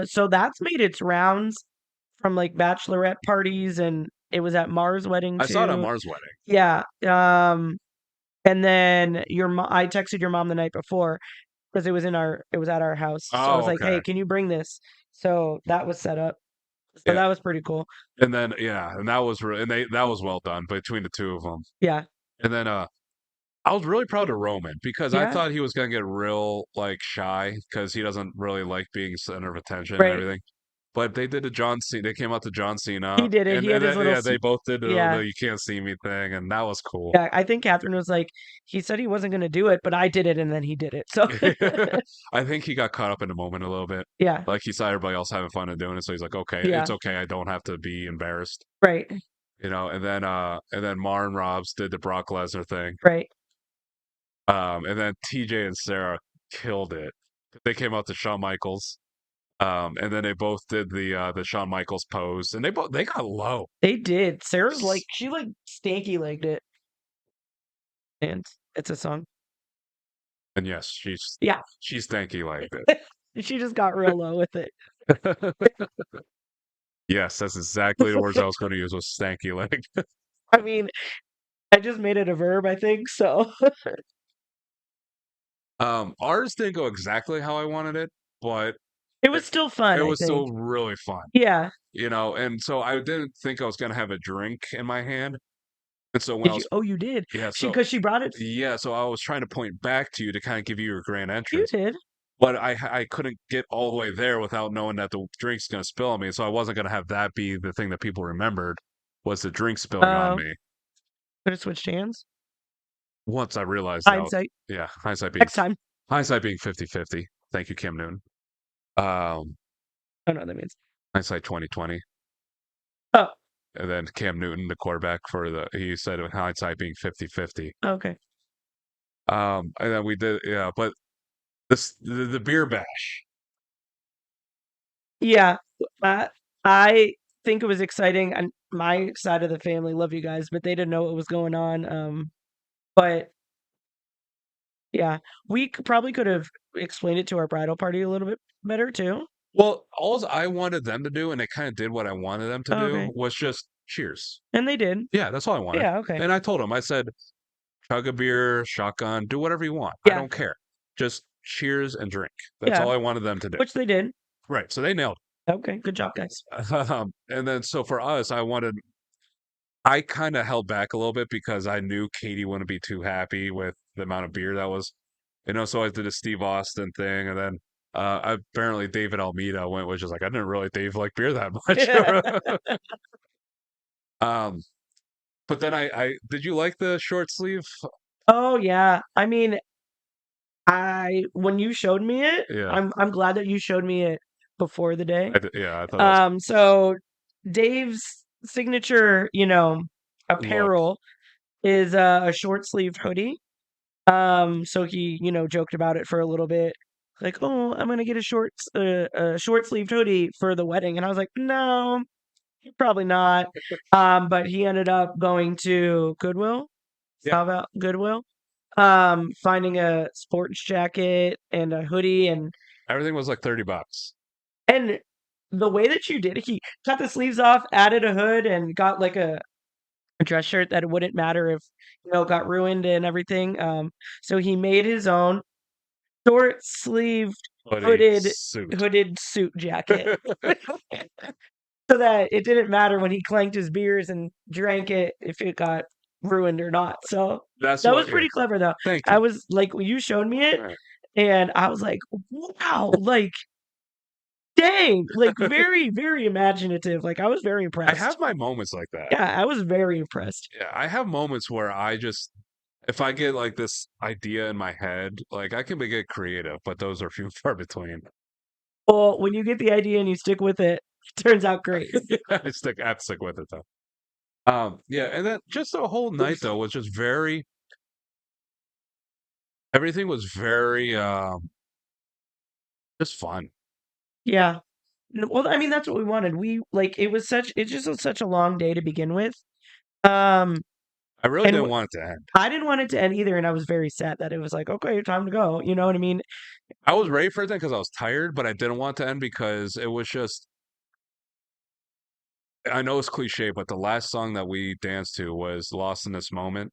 So that's made its rounds from like bachelorette parties, and it was at Mars' wedding I saw it at too. Mars' wedding. Yeah. And then I texted your mom the night before because it was at our house. So I was Oh, like, "Hey, okay. can you bring this?" So that was set up. So Yeah. that was pretty cool. And then and that was that was well done between the two of them. Yeah. And then I was really proud of Roman because I Yeah. thought he was gonna get real like shy because he doesn't really like being center of attention and Right. everything. But they did a John Cena. They came out to John Cena, He did it. He had his then, little yeah, they both did yeah. the "You can't see me" thing, and that was cool. Yeah, I think Catherine was like, he said he wasn't gonna do it, but I did it, and then he did it. So I think he got caught up in the moment a little bit. yeah, Like he saw everybody else having fun and doing it, so he's like, okay, yeah, it's okay. I don't have to be embarrassed. right, And then Mar and Robs did the Brock Lesnar thing. right. And then TJ and Sarah killed it. They came out to Shawn Michaels. And then they both did the Shawn Michaels pose, and they got low. They did. Sarah's like she like stanky legged it, and it's a song. And yes, Yeah, she's stanky like she just got real low with it. it. Yes, that's exactly the words I was going to use was stanky leg. I mean, I just made it a verb, I think. So Ours didn't go exactly how I wanted it, but it was still fun. it I was think. still really fun. Yeah. And so I didn't think I was going to have a drink in my hand. And so when I Did you? was Oh, you did. yeah, Because she brought it. yeah, so I was trying to point back to you to kind of give you your grand You entrance. did. But I couldn't get all the way there without knowing that the drink's gonna spill on me, so I wasn't gonna have that be the thing that people remembered, was the drink spilling on me. Could have switched hands. Once I realized that Hindsight. yeah, Next time. hindsight being 50/50. Thank you, Cam Newton. Um, I don't know what that means. hindsight 20/20. Oh, And then Cam Newton, the quarterback he said hindsight being 50/50. okay. And then we did but the beer bash. Yeah. I think it was exciting. And my side of the family, love you guys, but they didn't know what was going on. But yeah, probably could have explained it to our bridal party a little bit better too. Well, all I wanted them to do, and they kind of did what I wanted them to do, Okay, was just cheers. and they did. Yeah, that's all I wanted. Yeah. Okay. And I told them, I said, chug a beer, shotgun, do whatever you want. I Yeah. don't care. Just cheers and drink. That's Yeah. all I wanted them to do. Which they did. Right. So they nailed Okay. Good job, guys. it. And then so for us, I kind of held back a little bit because I knew Katie wouldn't be too happy with the amount of beer that was, so I did a Steve Austin thing. And then apparently David Almeida went, which is like, I didn't really Dave like beer that much. um, but then I did you like the short sleeve? Oh yeah. I mean, when you showed me it, Yeah. I'm glad that you showed me it before the day. I thought that was So Dave's signature, look. apparel is a short sleeved hoodie. So he, joked about it for a little bit, like, "Oh, I'm gonna get a short sleeved hoodie for the wedding," and I was like, "No, probably not." But he ended up going to Goodwill. Yeah. How about Goodwill? Finding a sports jacket and a hoodie Everything was like $30. and the way that you did it, he cut the sleeves off, added a hood, and got like a dress shirt that it wouldn't matter if, got ruined and everything. So he made his own short sleeved Hoodie hooded suit. hooded suit jacket. So that it didn't matter when he clanked his beers and drank it if it got ruined or not. So That's that what was pretty clever though. Thank I you. was like when you showed me it Right. and I was like, wow, like dang, like very, very imaginative. Like I was very I impressed. have my moments like that. Yeah, I was very impressed. Yeah, I have moments where if I get like this idea in my head, like I can get creative, but those are few and far between. Well, when you get the idea and you stick with it, it turns out great. I have to stick with it though. Yeah, and then just the whole night though was just everything was very just fun. Yeah. Well, I mean, that's what we wanted. It just was such a long day to begin with. Um, I really and didn't want it to end. I didn't want it to end either, and I was very sad that it was like, okay, time to go. You know what I mean? I was ready for it then because I was tired, but I didn't want it to end because it was just. I know it's cliche, but the last song that we danced to was "Lost in This Moment,"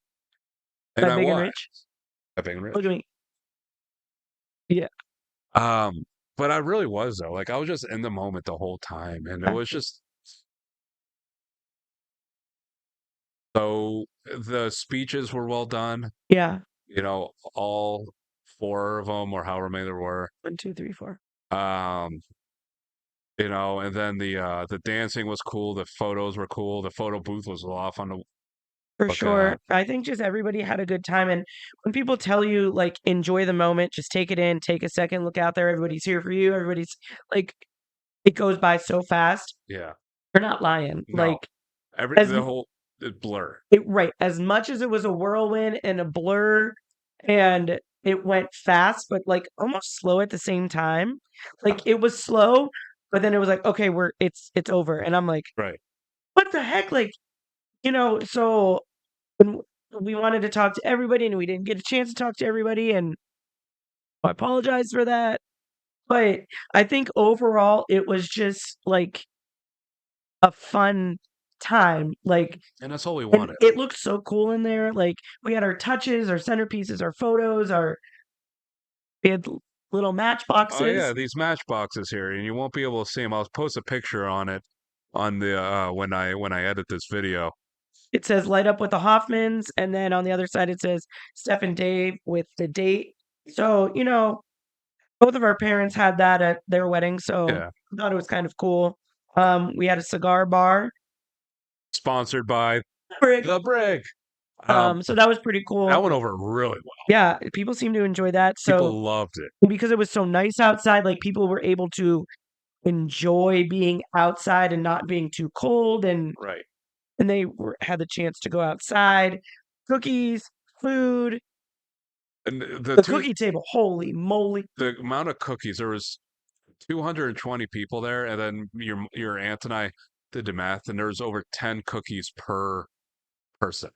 and By I Big and was. Rich. Big and Look at Rich. me. Yeah. But I really was though. Like I was just in the moment the whole time, and it was just so the speeches were well done. Yeah. All four of them or however many there were. 1, 2, 3, 4. Um, and then the dancing was cool. The photos were cool. The photo booth was off on the For look sure. I think just everybody had a good time. And when people tell you, like, enjoy the moment, just take it in, take a second, look out there. Everybody's here for you. Everybody's like, it goes by so fast. Yeah. They're not lying. No. Like, The whole blur. Right. As much as it was a whirlwind and a blur and it went fast, but like almost slow at the same time. Like it was slow, but then it was like, okay, it's over. And I'm like, Right. what the heck? Like, so when we wanted to talk to everybody and we didn't get a chance to talk to everybody, and I apologize for that. But I think overall it was just like a fun time. Like, And that's all we and wanted. it looked so cool in there. Like we had our touches, our centerpieces, our photos, we had little Oh yeah, matchboxes. these matchboxes here, and you won't be able to see them. I'll post a picture on it on the when I edit this video. It says light up with the Hoffmans, and then on the other side it says Steph and Dave with the date. So, both of our parents had that at their wedding, so Yeah. I thought it was kind of cool. We had a cigar bar. Sponsored by Brig. the Brig. So that was pretty cool. That went over really well. Yeah, people seem to enjoy that. So People loved it. because it was so nice outside, like people were able to enjoy being outside and not being too cold, and Right. they had the chance to go outside. Cookies, food, And the cookie table. Holy moly! the amount of cookies, there was 220 people there, and then your aunt and I did the math, and there's over 10 cookies per person.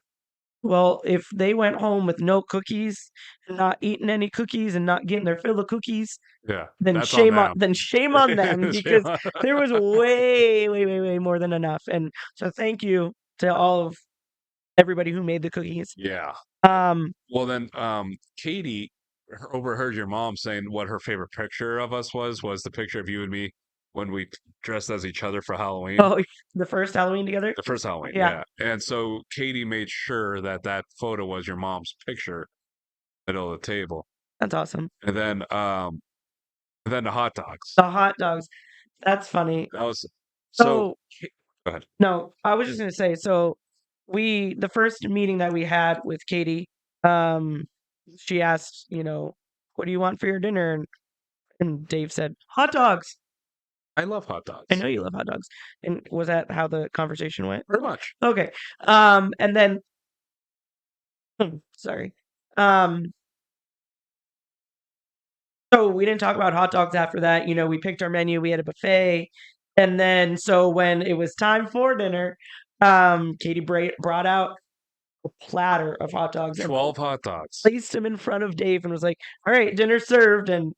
Well, if they went home with no cookies, and not eating any cookies, and not getting their fill of cookies, Yeah, then that's on them. shame on them Shame because on- there was way, way, way, way more than enough. And so thank you to all of everybody who made the cookies. Yeah. Um, Well, then, Katie overheard your mom saying what her favorite picture of us was the picture of you and me when we dressed as each other for Halloween. oh, the first Halloween together? The first Halloween, Yeah. yeah. And so Katie made sure that that photo was your mom's picture, middle of the table. That's awesome. And then the hot dogs. The hot dogs. That's funny. That was so. So Go ahead. no, I was just gonna say, so the first meeting that we had with Katie, she asked, what do you want for your dinner? And Dave said, hot dogs. I love hot I dogs. know you love hot dogs. And was that how the conversation went? Very much. Okay. And then sorry. So we didn't talk about hot dogs after that. We picked our menu, we had a buffet. And then so when it was time for dinner, Katie brought out a platter of hot dogs and 12 hot dogs. placed them in front of Dave and was like, "All right, dinner served." And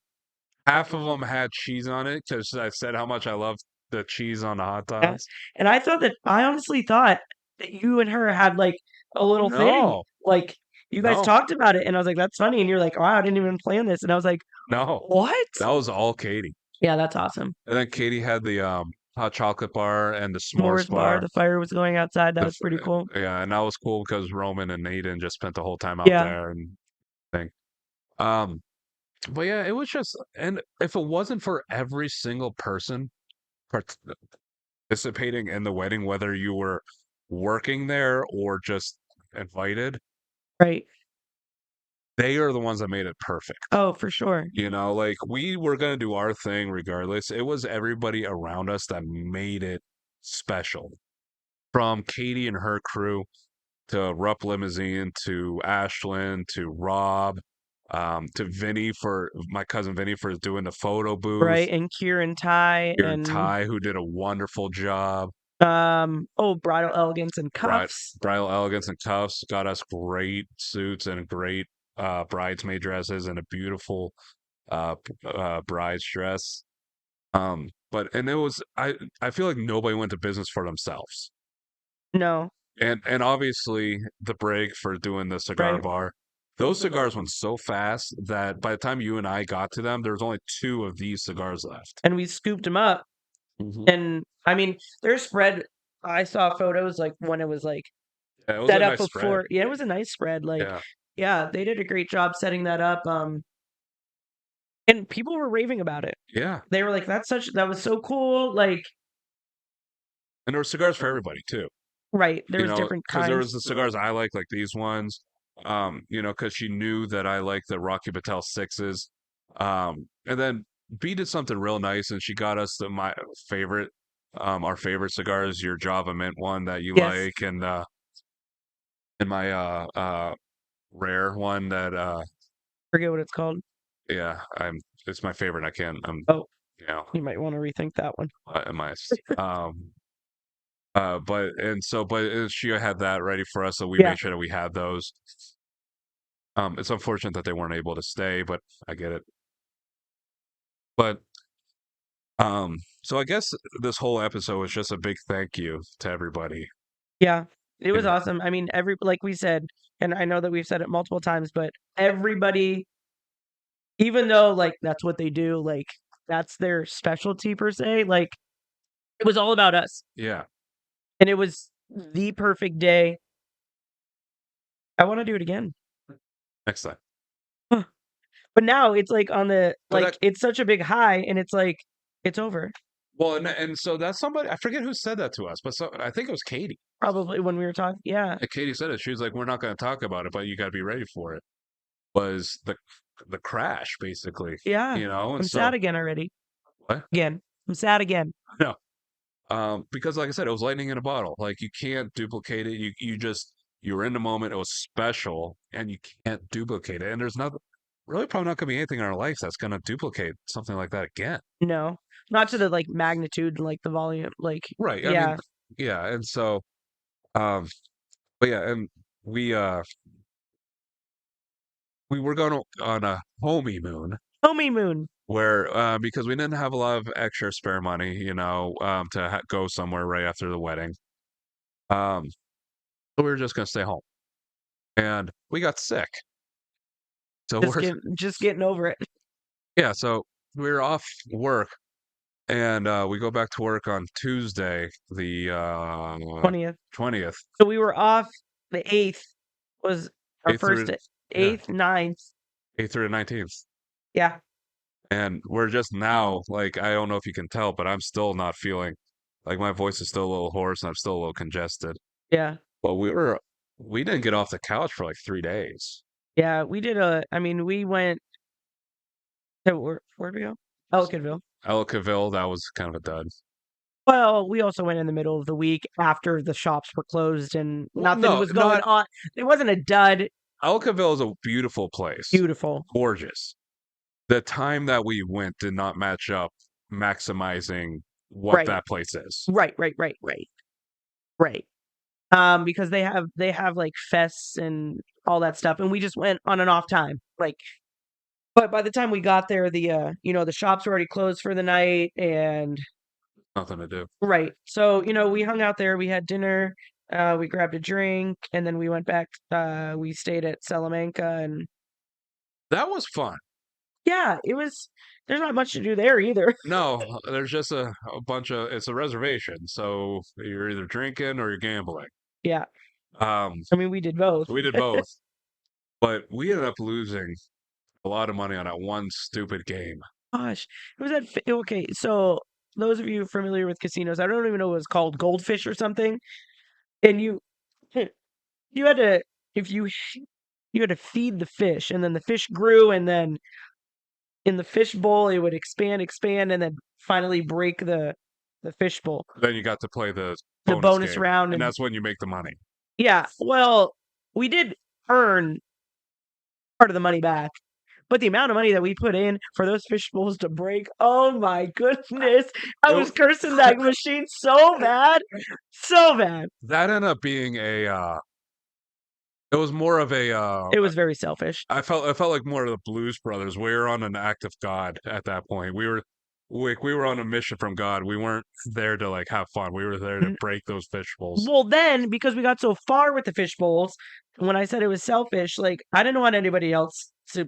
Half of them had cheese on it because I said how much I love the cheese on the hot yeah, dogs. and I honestly thought that you and her had like a little thing. No, Like you guys no, talked about it, and I was like, "That's funny." And you're like, "Wow, I didn't even plan this." And I was like, no. "What?" That was all Katie. Yeah, that's awesome. And then Katie had the hot chocolate bar and the s'mores S'mores bar, bar. the fire was going outside. That The was pretty cool. Yeah, and that was cool because Roman and Aiden just spent the whole time out Yeah, there and thing. Um, but yeah, it was just, and if it wasn't for every single person participating in the wedding, whether you were working there or just invited, right. they are the ones that made it perfect. Oh, for sure. Like we were gonna do our thing regardless. It was everybody around us that made it special. From Katie and her crew to Rupp Limousine to Ashlyn to Rob, to Vinny for my cousin Vinny for doing the photo booth. Right, and Kieran Ty Aaron and Ty, who did a wonderful job. Bridal Elegance and Cuffs. Bridal Elegance and Cuffs got us great suits and great bridesmaid dresses and a beautiful bride's dress. And it was I feel like nobody went to business for themselves. No, And obviously the break for doing the cigar right. bar. Those cigars went so fast that by the time you and I got to them, there was only 2 of these cigars left. And we scooped them up. Mhm. And I mean, their spread, I saw photos like when it was like Yeah, it was set a up nice spread. before. Yeah, it was a nice spread. Like, Yeah. yeah, they did a great job setting that up. And people were raving about it. Yeah. They were like, that was so cool. Like, And there were cigars for everybody too. right. There was different Because there was kinds. the cigars I like these ones. Because she knew that I like the Rocky Patel sixes. And then B did something real nice, and she got us my favorite, our favorite cigars, your Java Mint one that you Yes. like, and my rare one that Forget what it's called. yeah, it's my favorite. I can't Oh, you know you might want to rethink that one. my but she had that ready for us, so we Yeah. made sure that we had those. It's unfortunate that they weren't able to stay, but I get it. But so I guess this whole episode was just a big thank you to everybody. Yeah. It was And awesome. I mean, like we said, and I know that we've said it multiple times, but everybody, even though like that's what they do, like that's their specialty per se, like it was all about us. yeah, And it was the perfect day. I want to do it again. next time. But now it's like on the But like it's such a big high and it's like it's over. well, and so that's somebody, I forget who said that to us, but I think it was Katie. Probably when we were talking. Yeah. And Katie said it. She was like, "We're not going to talk about it, but you got to be ready for it." Was the crash basically? Yeah. And I'm sad again already. What? Again. I'm sad again. No. Because like I said, it was lightning in a bottle. Like you can't duplicate it. You were in the moment. It was special, and you can't duplicate it. And there's nothing, really, probably not going to be anything in our life that's going to duplicate something like that again. No. Not to the like magnitude, like the volume, like Right. I mean, yeah, yeah, and so um but yeah, and we uh we were going on a homie moon homie moon. where because we didn't have a lot of extra spare money, to go somewhere right after the wedding. Um so we were just going to stay home. And we got sick. So we're Just getting over it. yeah, so we were off work and we go back to work on Tuesday, the 20th. 20th, So we were off the 8th was our 8th first through yeah, 8th, 9th. 8th through the 19th. Yeah. And we're just now, like, I don't know if you can tell, but I'm still not feeling like my voice is still a little hoarse and I'm still a little congested. Yeah. But we didn't get off the couch for like 3 days. Yeah. I mean, we went to where'd we go? Elkinville. Ellicottville, that was kind of a dud. Well, we also went in the middle of the week after the shops were closed and Well, nothing no, was going not on. It wasn't a dud. Ellicottville is a beautiful place, Beautiful. gorgeous. The time that we went did not match up maximizing what Right. that place is. Right. Right. Because they have like fests and all that stuff, and we just went on an off time. Like, but by the time we got there, the shops were already closed for the night, and Nothing to do. right. So, we hung out there, we had dinner, we grabbed a drink, and then we went back. We stayed at Salamanca, and That was fun. yeah, there's not much to do there either. No, there's just it's a reservation. So you're either drinking or you're gambling. Yeah. Um, I mean, we did both. we did both, but we ended up losing a lot of money on that one stupid game. Gosh, it was okay. So those of you familiar with casinos, I don't even know what it's called, Goldfish or something. And you had to if you had to feed the fish, and then the fish grew, and then in the fish bowl it would expand, and then finally break the fish bowl, Then you got to play the the bonus bonus game, round, and and that's when you make the money. yeah. Well, we did earn part of the money back. But the amount of money that we put in for those fish bowls to break, oh my goodness. I was cursing that machine so bad. So bad. That ended up being it was more of It was very selfish. I felt like more of the Blues Brothers. We were on an act of God at that point. We were on a mission from God. We weren't there to like have fun. We were there to break those fish bowls. Well, then because we got so far with the fish bowls, when I said it was selfish, like I didn't want anybody else to.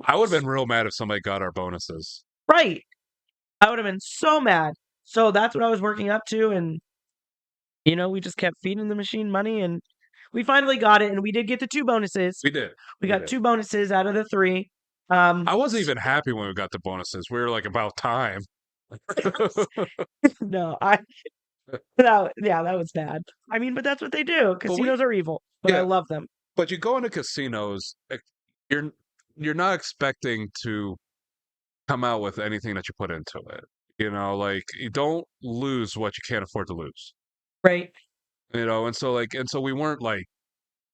I would have been real mad if somebody got our bonuses. Right. I would have been so mad. So that's what I was working up to, and we just kept feeding the machine money, and we finally got it, and we did get the 2 bonuses. We did. We got 2 bonuses out of the 3. I wasn't even happy when we got the bonuses. We were like, about time. No, that was bad. I mean, but that's what they do. Casinos are evil, but I love them. But you go into casinos, you're not expecting to come out with anything that you put into it. Like you don't lose what you can't afford to lose. Right. And so we weren't like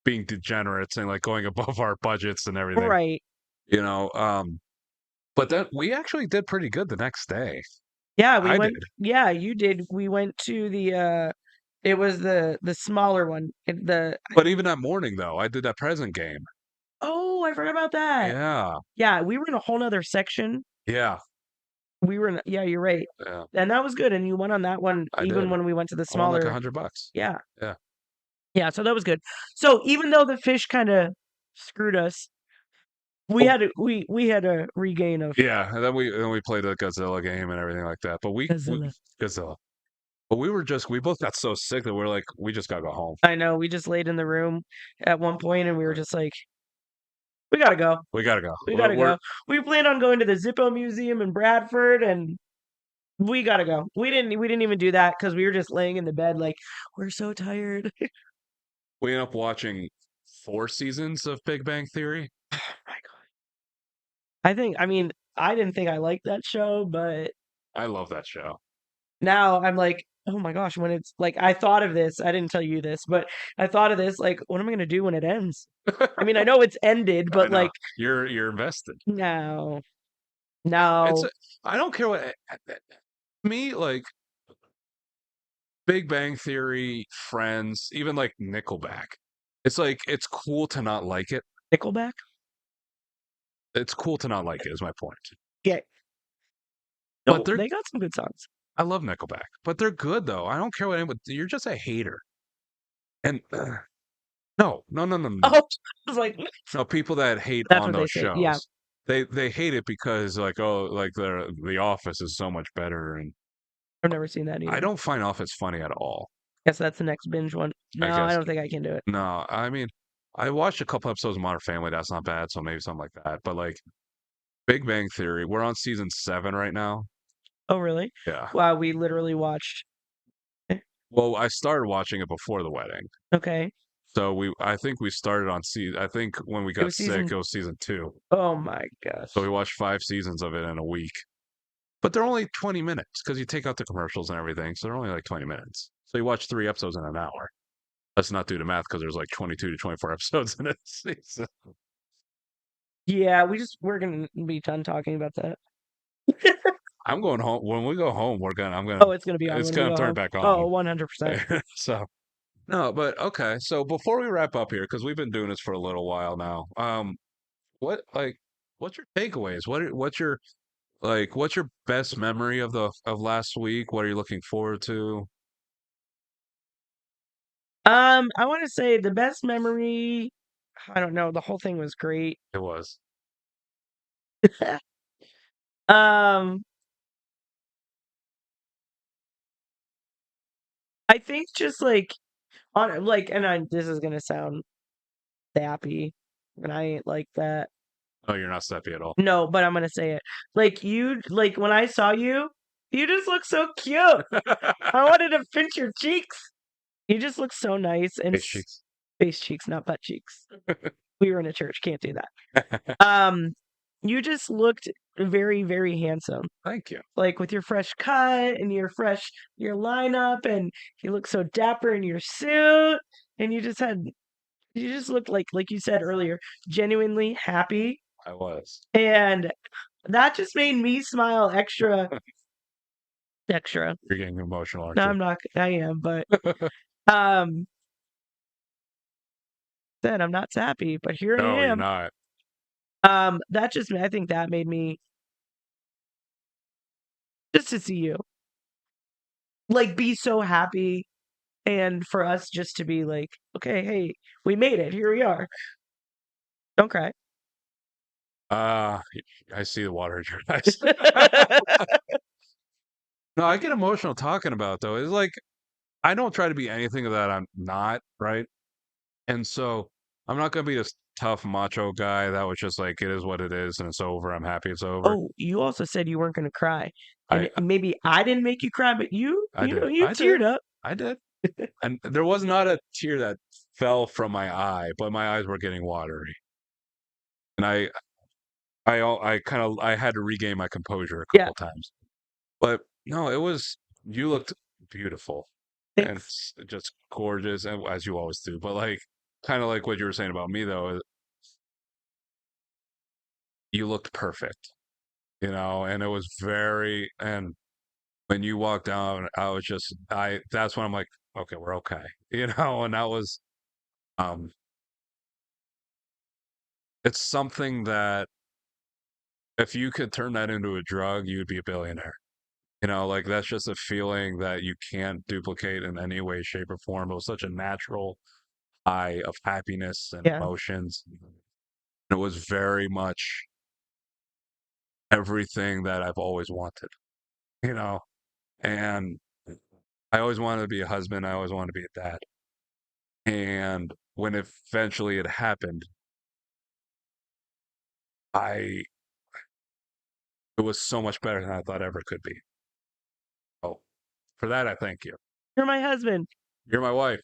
being degenerates and like going above our budgets and everything. Right. But then we actually did pretty good the next day. Yeah, we went. Did. Yeah, you did. We went to it was the smaller one. But even that morning though, I did that present game. Oh, I forgot about that. Yeah. Yeah, we were in a whole nother section. Yeah. Yeah, you're right. Yeah. And that was good. And you went on that one when we went to the smaller. I won like $100. Yeah. Yeah. Yeah, so that was good. So even though the fish kind of screwed us, we had a regain of. Yeah, and then we played the Godzilla game and everything like that. But Godzilla. But we both got so sick that we're like, we just gotta go home. I know. We just laid in the room at one point, and we were just like, we gotta go. We gotta go. We gotta go. We planned on going to the Zippo Museum in Bradford, and we gotta go. We didn't even do that because we were just laying in the bed like, we're so tired. We ended up watching 4 seasons of Big Bang Theory. Oh my God. I didn't think I liked that show, but I love that show. Now I'm like, oh my gosh, when it's like, I thought of this, I didn't tell you this, but I thought of this, like, what am I going to do when it ends? I mean, I know it's ended, but like, you're invested. No. It's No. I don't care what me like Big Bang Theory, Friends, even like Nickelback. It's like it's cool to not like it. Nickelback? It's cool to not like it is my point. Yeah. But No, they're they got some good songs. I love Nickelback, but they're good though. I don't care what anyone. You're just a hater. And no, no, no, no, Oh, no, I was like, no. People that hate that's on what they those say. Yeah, shows, they hate it because like oh like the Office is so much better, and I've never seen that I either. don't find Office funny at all. Guess that's the next binge one. I No, I guess don't think I can do it. no. I mean, I watched a couple episodes of Modern Family. That's not bad. So maybe something like that. But like Big Bang Theory, we're on season 7 right now. Oh, really? Yeah. Wow, we literally watched. Well, I started watching it before the wedding. Okay. So I think we started on season. I think when we It got was sick, season. it was season 2. Oh my So we gosh. watched 5 seasons of it in a week. But they're only 20 minutes because you take out the commercials and everything. So they're only like 20 minutes. So you watch 3 episodes in an hour. Let's not do the math because there's like 22 to 24 episodes in a season. Yeah, we're gonna be done talking about that. I'm going home. When we go home, Oh, it's gonna be on it's when we gonna go turn home. back Oh, on. 100%. So no, but okay. So before we wrap up here, because we've been doing this for a little while now, what like what's your takeaways? What's your best memory of the of last week? What are you looking forward to? I want to say the best memory. I don't know. The whole thing was great. It was. um, I think just like on like, and this is gonna sound sappy, and I ain't like that. Oh, you're not steppy at all. No, but I'm gonna say it. Like you, like when I saw you, you just look so cute. I wanted to pinch your cheeks. You just look so nice and Hey, cheeks. face cheeks, not butt cheeks. We were in a church, can't do that. You just looked very, very handsome. Thank you. Like with your fresh cut and your lineup, and you look so dapper in your suit, and you just looked like you said earlier, genuinely happy, I was. and that just made me smile extra. You're getting emotional, aren't No, you? I'm not. I am, but um, then I'm not happy, but here I No, you're am. not. That just I think that made me just to see you like be so happy, and for us just to be like, okay, hey, we made it. Here we are. Don't cry. Uh, I see the water in your eyes. No, I get emotional talking about it, though. It's like I don't try to be anything that I'm not, right? And so I'm not gonna be this tough macho guy that was just like it is what it is and it's over. I'm happy it's over. Oh, you also said you weren't going to cry, I and maybe I didn't make you cry, but I did. you I did. teared up. I did. And there was not a tear that fell from my eye, but my eyes were getting watery. And I kind of I had to regain my composure a Yeah, couple times. But no, it was you looked beautiful and thanks. just gorgeous, and as you always do. But like, kind of like what you were saying about me, though, you looked perfect, and it was very. And when you walked down, I was just, that's when I'm like, okay, we're okay, and that was, um, it's something that if you could turn that into a drug, you'd be a billionaire. Like that's just a feeling that you can't duplicate in any way, shape, or form. It was such a natural high of happiness and Yeah, emotions. It was very much everything that I've always wanted, you know, and I always wanted to be a husband. I always wanted to be a dad. And when eventually it happened, I, it was so much better than I thought ever could be. Oh, for that, I thank you. you're my husband. You're my wife.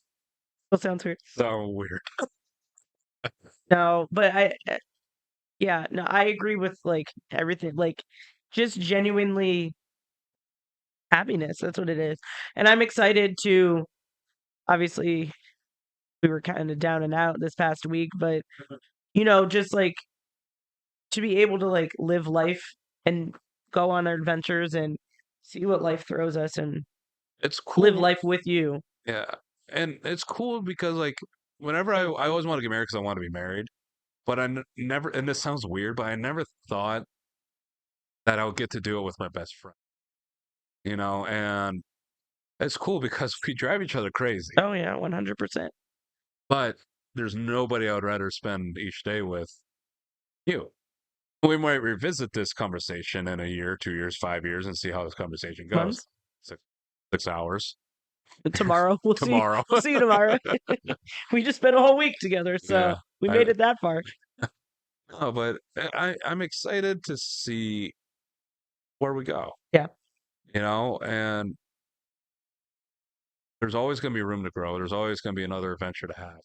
That sounds weird. So weird. No, but yeah, no, I agree with like everything. Like, just genuinely happiness. That's what it is, and I'm excited to. Obviously, we were kind of down and out this past week, but just like to be able to like live life and go on our adventures and see what life throws us and It's live cool. life with you. Yeah. And it's cool because, like, whenever I always want to get married because I want to be married, but never, and this sounds weird, but I never thought that I would get to do it with my best friend, and it's cool because we drive each other crazy, Oh yeah, 100%. but there's nobody I would rather spend each day with you. We might revisit this conversation in a year, 2 years, 5 years, and see how this conversation goes. Months. 6 hours Tomorrow we'll see. tomorrow. We'll see you tomorrow. We just spent a whole week together, so Yeah, we made it that far. no, but I'm excited to see where we go. Yeah. And there's always going to be room to grow. There's always going to be another adventure to have,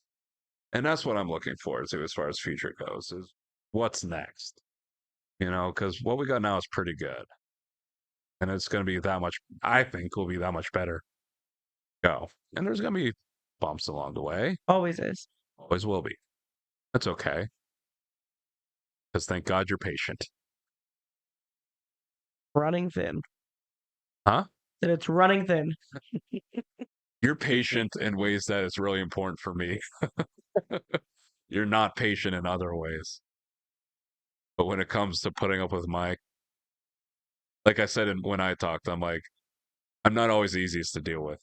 and that's what I'm looking forward to as far as future goes. Is what's next. Because what we got now is pretty good, and it's going to be that much. I think will be that much better. Go, and there's going to be bumps along the way. Always is. Always will be. That's okay. Because thank God you're patient. Running thin. Huh? That it's running thin. You're patient in ways that is really important for me. You're not patient in other ways. But when it comes to putting up with like I said when I talked, I'm like, I'm not always the easiest to deal with.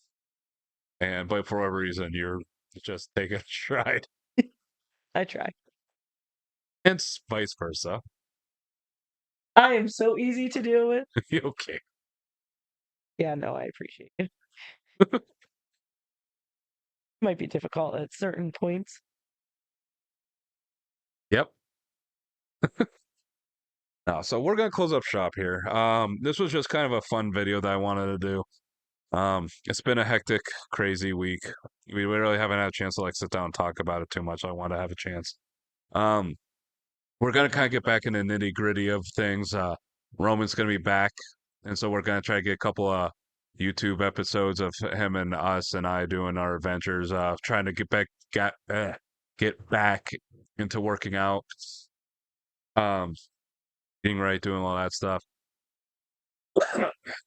But for whatever reason, you're just taking a stride. I try. And vice versa. I am so easy to deal with. Okay. Yeah, no, I appreciate it. Might be difficult at certain points. Yep. No, so we're gonna close up shop here. This was just kind of a fun video that I wanted to do. It's been a hectic, crazy week. We really haven't had a chance to sit down and talk about it too much. I want to have a chance. Um, we're gonna kind of get back in the nitty gritty of things. Roman's gonna be back, and so we're gonna try to get a couple of YouTube episodes of him and us and I doing our adventures. Trying to get back into working out. Being right, doing all that stuff.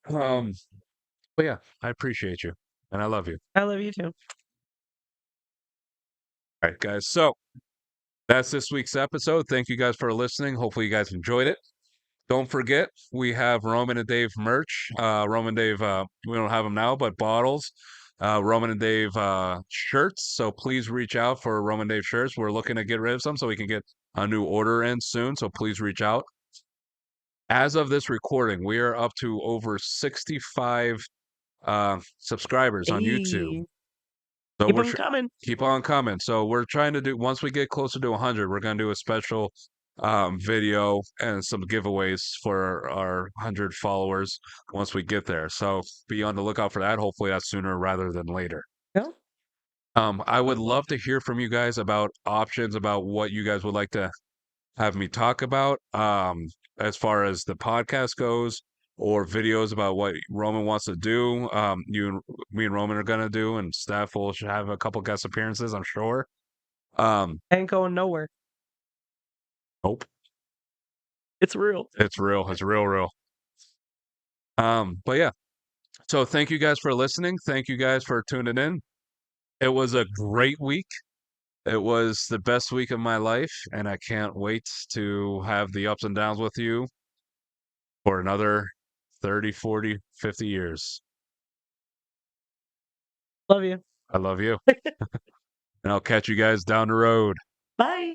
But yeah, I appreciate you and I love you. I love you too. All right, guys. So that's this week's episode. Thank you guys for listening. Hopefully you guys enjoyed it. Don't forget, we have Roman and Dave merch. Roman Dave, we don't have them now, but bottles. Roman and Dave shirts. So please reach out for Roman Dave shirts. We're looking to get rid of some so we can get a new order in soon. So please reach out. As of this recording, we are up to over 65 subscribers on YouTube. Hey, So keep them coming. Keep on coming. So we're trying to do, once we get closer to 100, we're going to do a special video and some giveaways for our 100 followers once we get there. So be on the lookout for that. Hopefully that's sooner rather than later. Yeah. I would love to hear from you guys about options, about what you guys would like to have me talk about as far as the podcast goes, or videos about what Roman wants to do. Me and Roman are gonna do, and Steph will have a couple guest appearances, I'm sure. Ain't going nowhere. Nope. It's real. It's real. It's real. But yeah. So thank you guys for listening. Thank you guys for tuning in. It was a great week. It was the best week of my life, and I can't wait to have the ups and downs with you for another 30, 40, 50 years. Love you. I love you. And I'll catch you guys down the road. Bye.